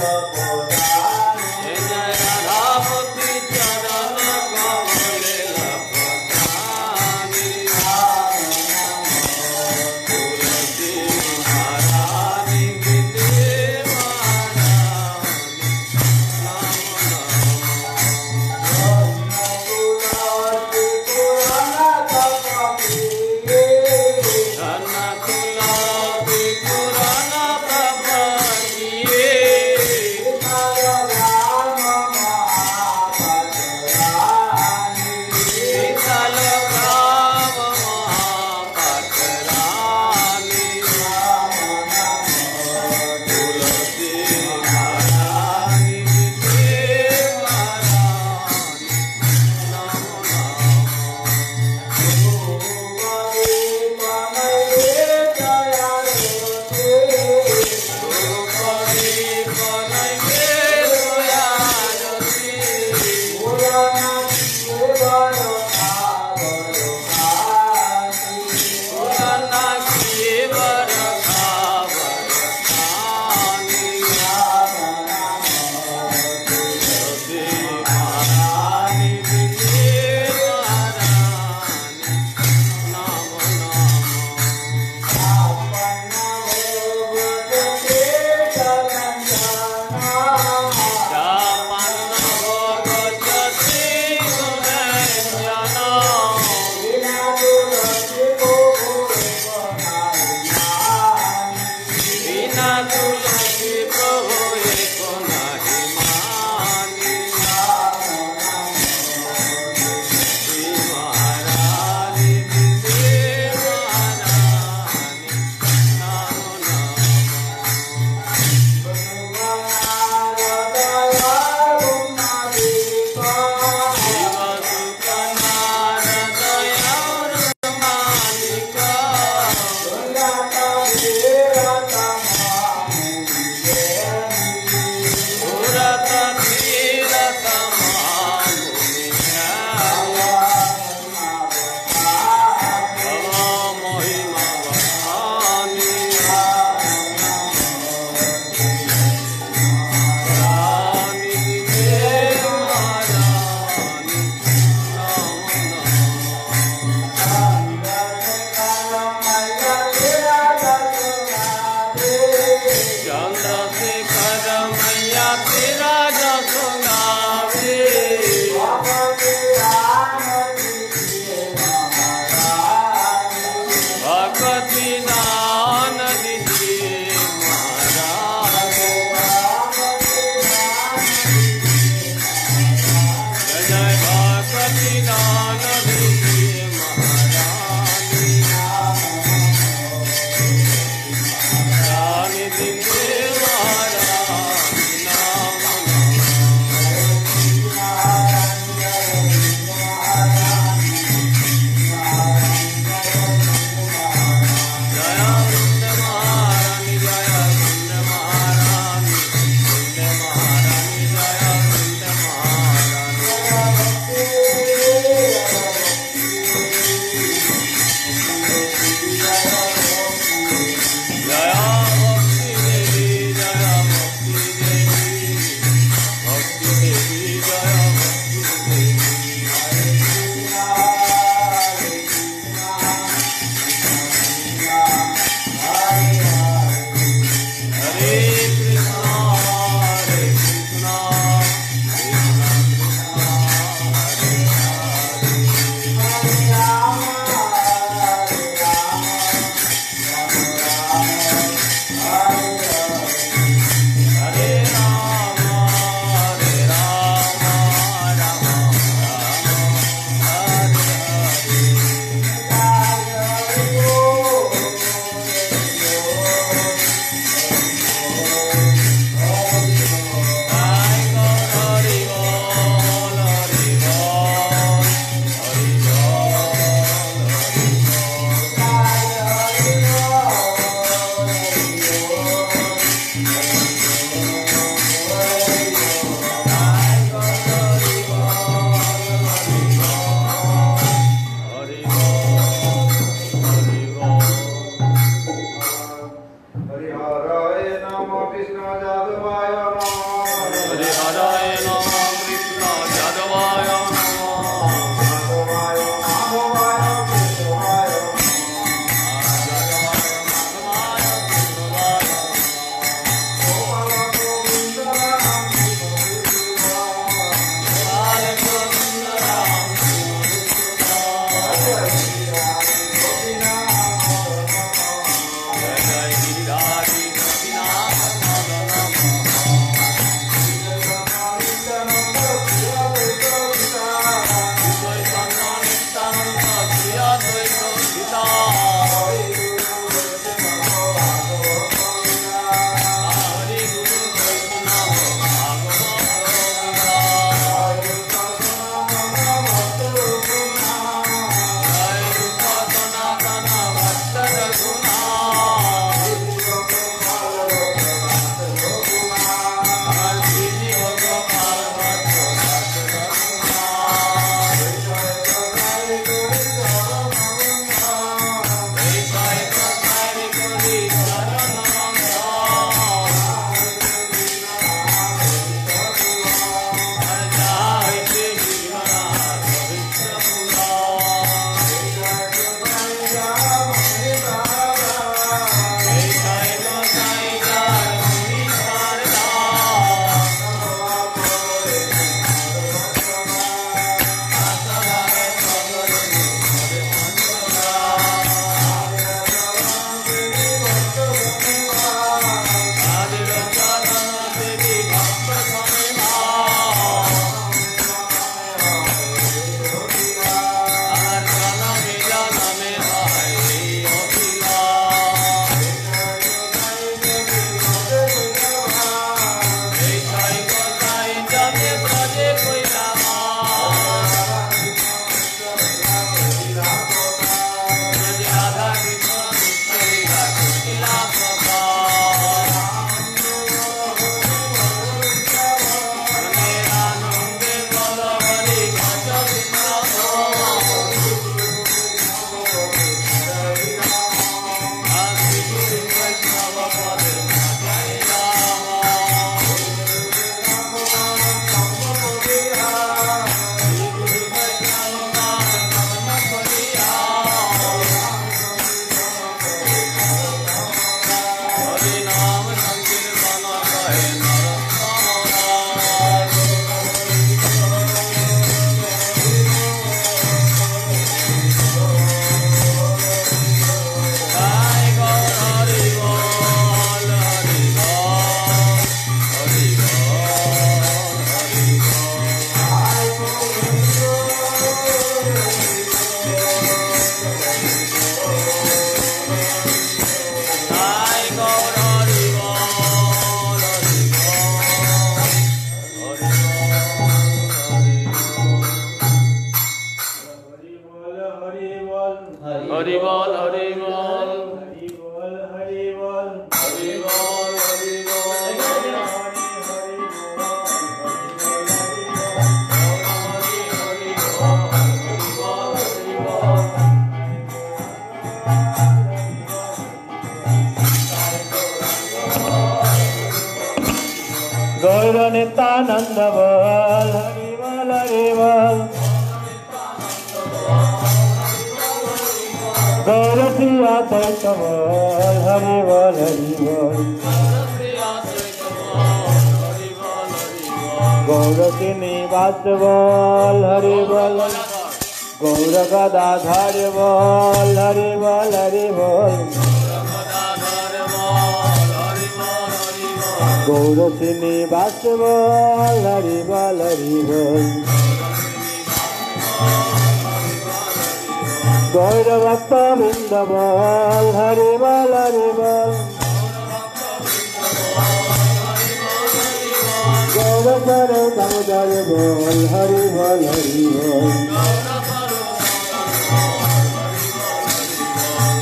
Krishna Nityanand बोल हरि बोल हरि बोल गौर प्रिया द्वैत बोल हरि बोल हरि बोल गौर श्रीनिवास बोल हरि बोल गौर गदाधर बोल हरि बोल हरि बोल गौर श्रीनिवास बोल हरि बोल हरि बोल गौर भक्त वृंद बोल हरि बोल हरि बोल गौर सर दामोदर बोल हरि बोल हरि बोल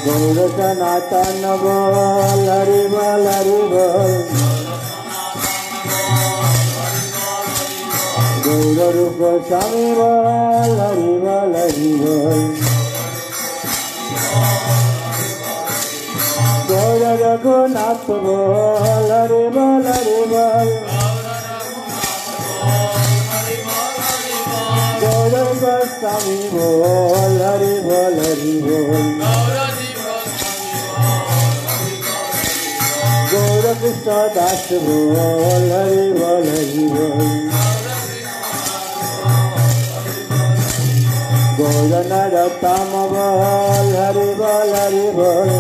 गौर सनातन बोल हरि बोल हरि बोल गौर रूप स्वामी बोल हरि बोल हरि बोल गौर रघुनाथ बोल हरि बोल हरि बोल गौर गोस्वामी बोल हरि बोल हरि बोल गौर कृष्ण दास बोल हरि बोल हरि बोल गौर नरोत्तम बोल हरि बोल हरि बोल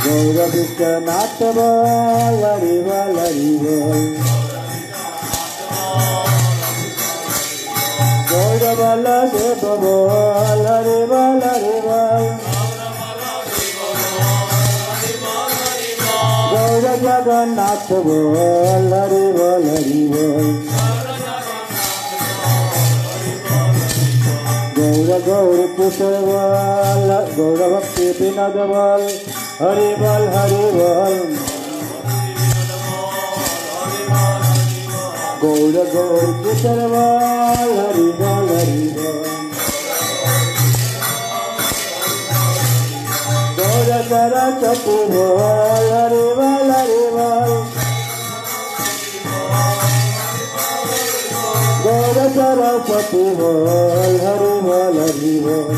गौर विश्वनाथ बोल हरि बोल हरि बोल गौर बलदेव बोल हरि बोल हरि बोल गौर जगन्नाथ बोल हरि बोल हरि बोल गौर गौर कुशल बोल गौर भक्ति विनोद बोल हरि बोल हरि बोल गौर गौर कुशल बोल हरि बोल हरि बोल गौर सरस्वती बोल हरि बोल हरि बोल गौर सरस्वती बोल हरि बोल हरि बोल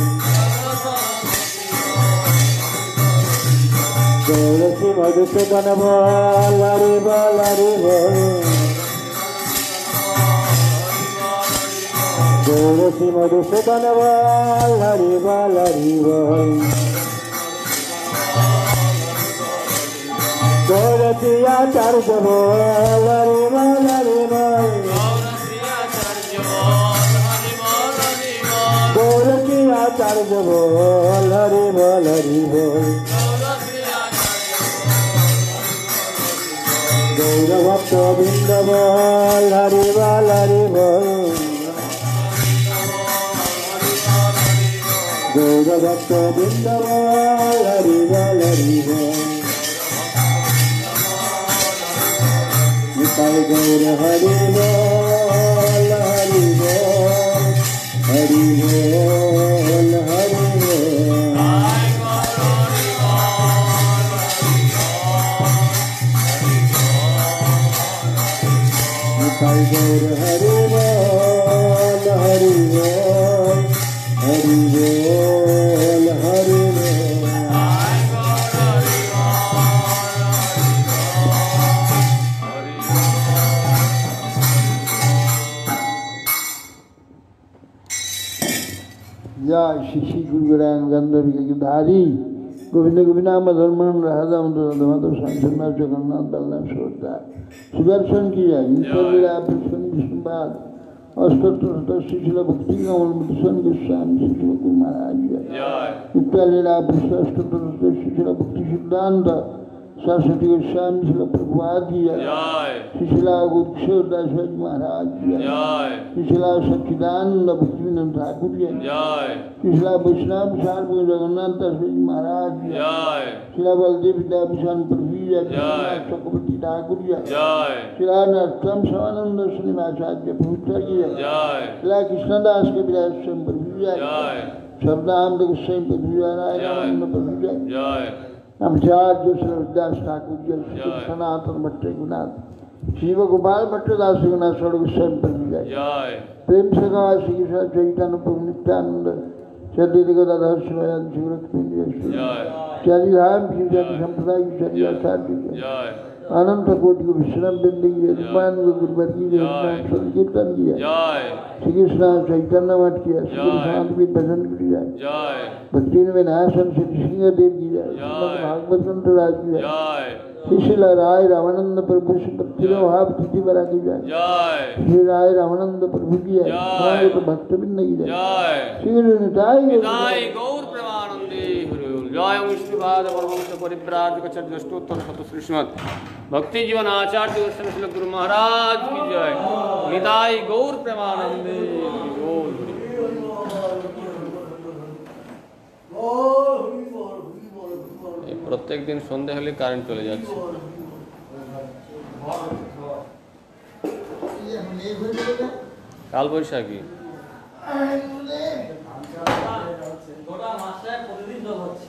गौर श्री मधुसूदन बोल हरि बोल हरि बोल गौर श्री मधुसूदन बोल हरि बोल हरि बोल गौर प्रियाचार्य बोल हरि बोल हरि बोल गौर प्रियाचार्य बोल हरि बोल हरि बोल गौर भक्त वृंद बोल हरि बोल हरि बोल गौर भक्त वृंद बोल हरि बोल हरि बोल निताय गौर हरि बोल हरि बोल हरि बोल हरि बोल निताय गौर हरि बोल हरि बोल हरि बोल हरि बोल जय श्री श्री गुरु गुरायन गंधर्व धारी गोविंद गोविंदाम धर्मन राधा माधव सांसनाथ जगन्नाथ बलराम सुभद्रा सुदर्शन की जय लीला प्रसन्न विष्णुपाद अष्टोत्तर शिशिल भक्ति कमल मुद्सन गोस्वामी शिशिल गुरु महाराज जय लीला अष्टोत्तर शिशिल भक्ति सिद्धांत सरस्वती गोस्वामी शिल प्रभुपाद की जय शिशिला गोक्षदास महाराज जय शिशिला सच्चिदानंद भक्तिविनोद ठाकुर जय शिशिला वैष्णव सार्वभौम जगन्नाथ दास महाराज जय शिला बलदेव विद्याभूषण प्रभु जय चक्रवर्ती ठाकुर जय शिला नरोत्तम स्वानंद श्रीनिवासाचार्य पवित्र की जय शिला कृष्णदास के विलास प्रभु जय शब्दानंद गोस्वामी प्रभु जय नारायण प्रभु जय आचार्य श्रीदास ठाकुर जी, सनातन भट्ट गुनाथ, शिव गोपाल भट्ट दास गुनाथ स्वरूप स्वयं पर जय। प्रेम से गवा श्री कृष्ण चैतन्य प्रभु नित्यानंद सद्गुरु गदाधर शिवानंद शिवरत्न चारिधाम श्री जन संप्रदाय चर्या आचार्य अनंत कोटि को विश्राम बिंदी की जय, मान को गुरुवर की जय, संकीर्तन की जय, श्री कृष्ण चैतन्य मठ की जय, श्री शांति भजन की जय, भक्ति में नाशन श्री सिंहदेव की जय, भागवत संत राज की जय, श्री राय रामानंद प्रभु भक्ति भाव तिथि बरा की जय, श्री राय रामानंद प्रभु की जय, भक्त बिंद की जय, श्री निताई गौर प्रेमानंदे जय विष्णुपाद परमहंस परिव्राजक चतुष्टोत्तर शत श्रीमद् भक्ति जीवन आचार्य गोस्वामी गुरु महाराज की जय। निताई गौर प्रेमानंदे प्रत्येक दिन सन्ধ্যে হলে কারেন্ট চলে যাচ্ছে। কাল বৈশাখী গোটা মাসটায় প্রতিদিন জল হচ্ছে।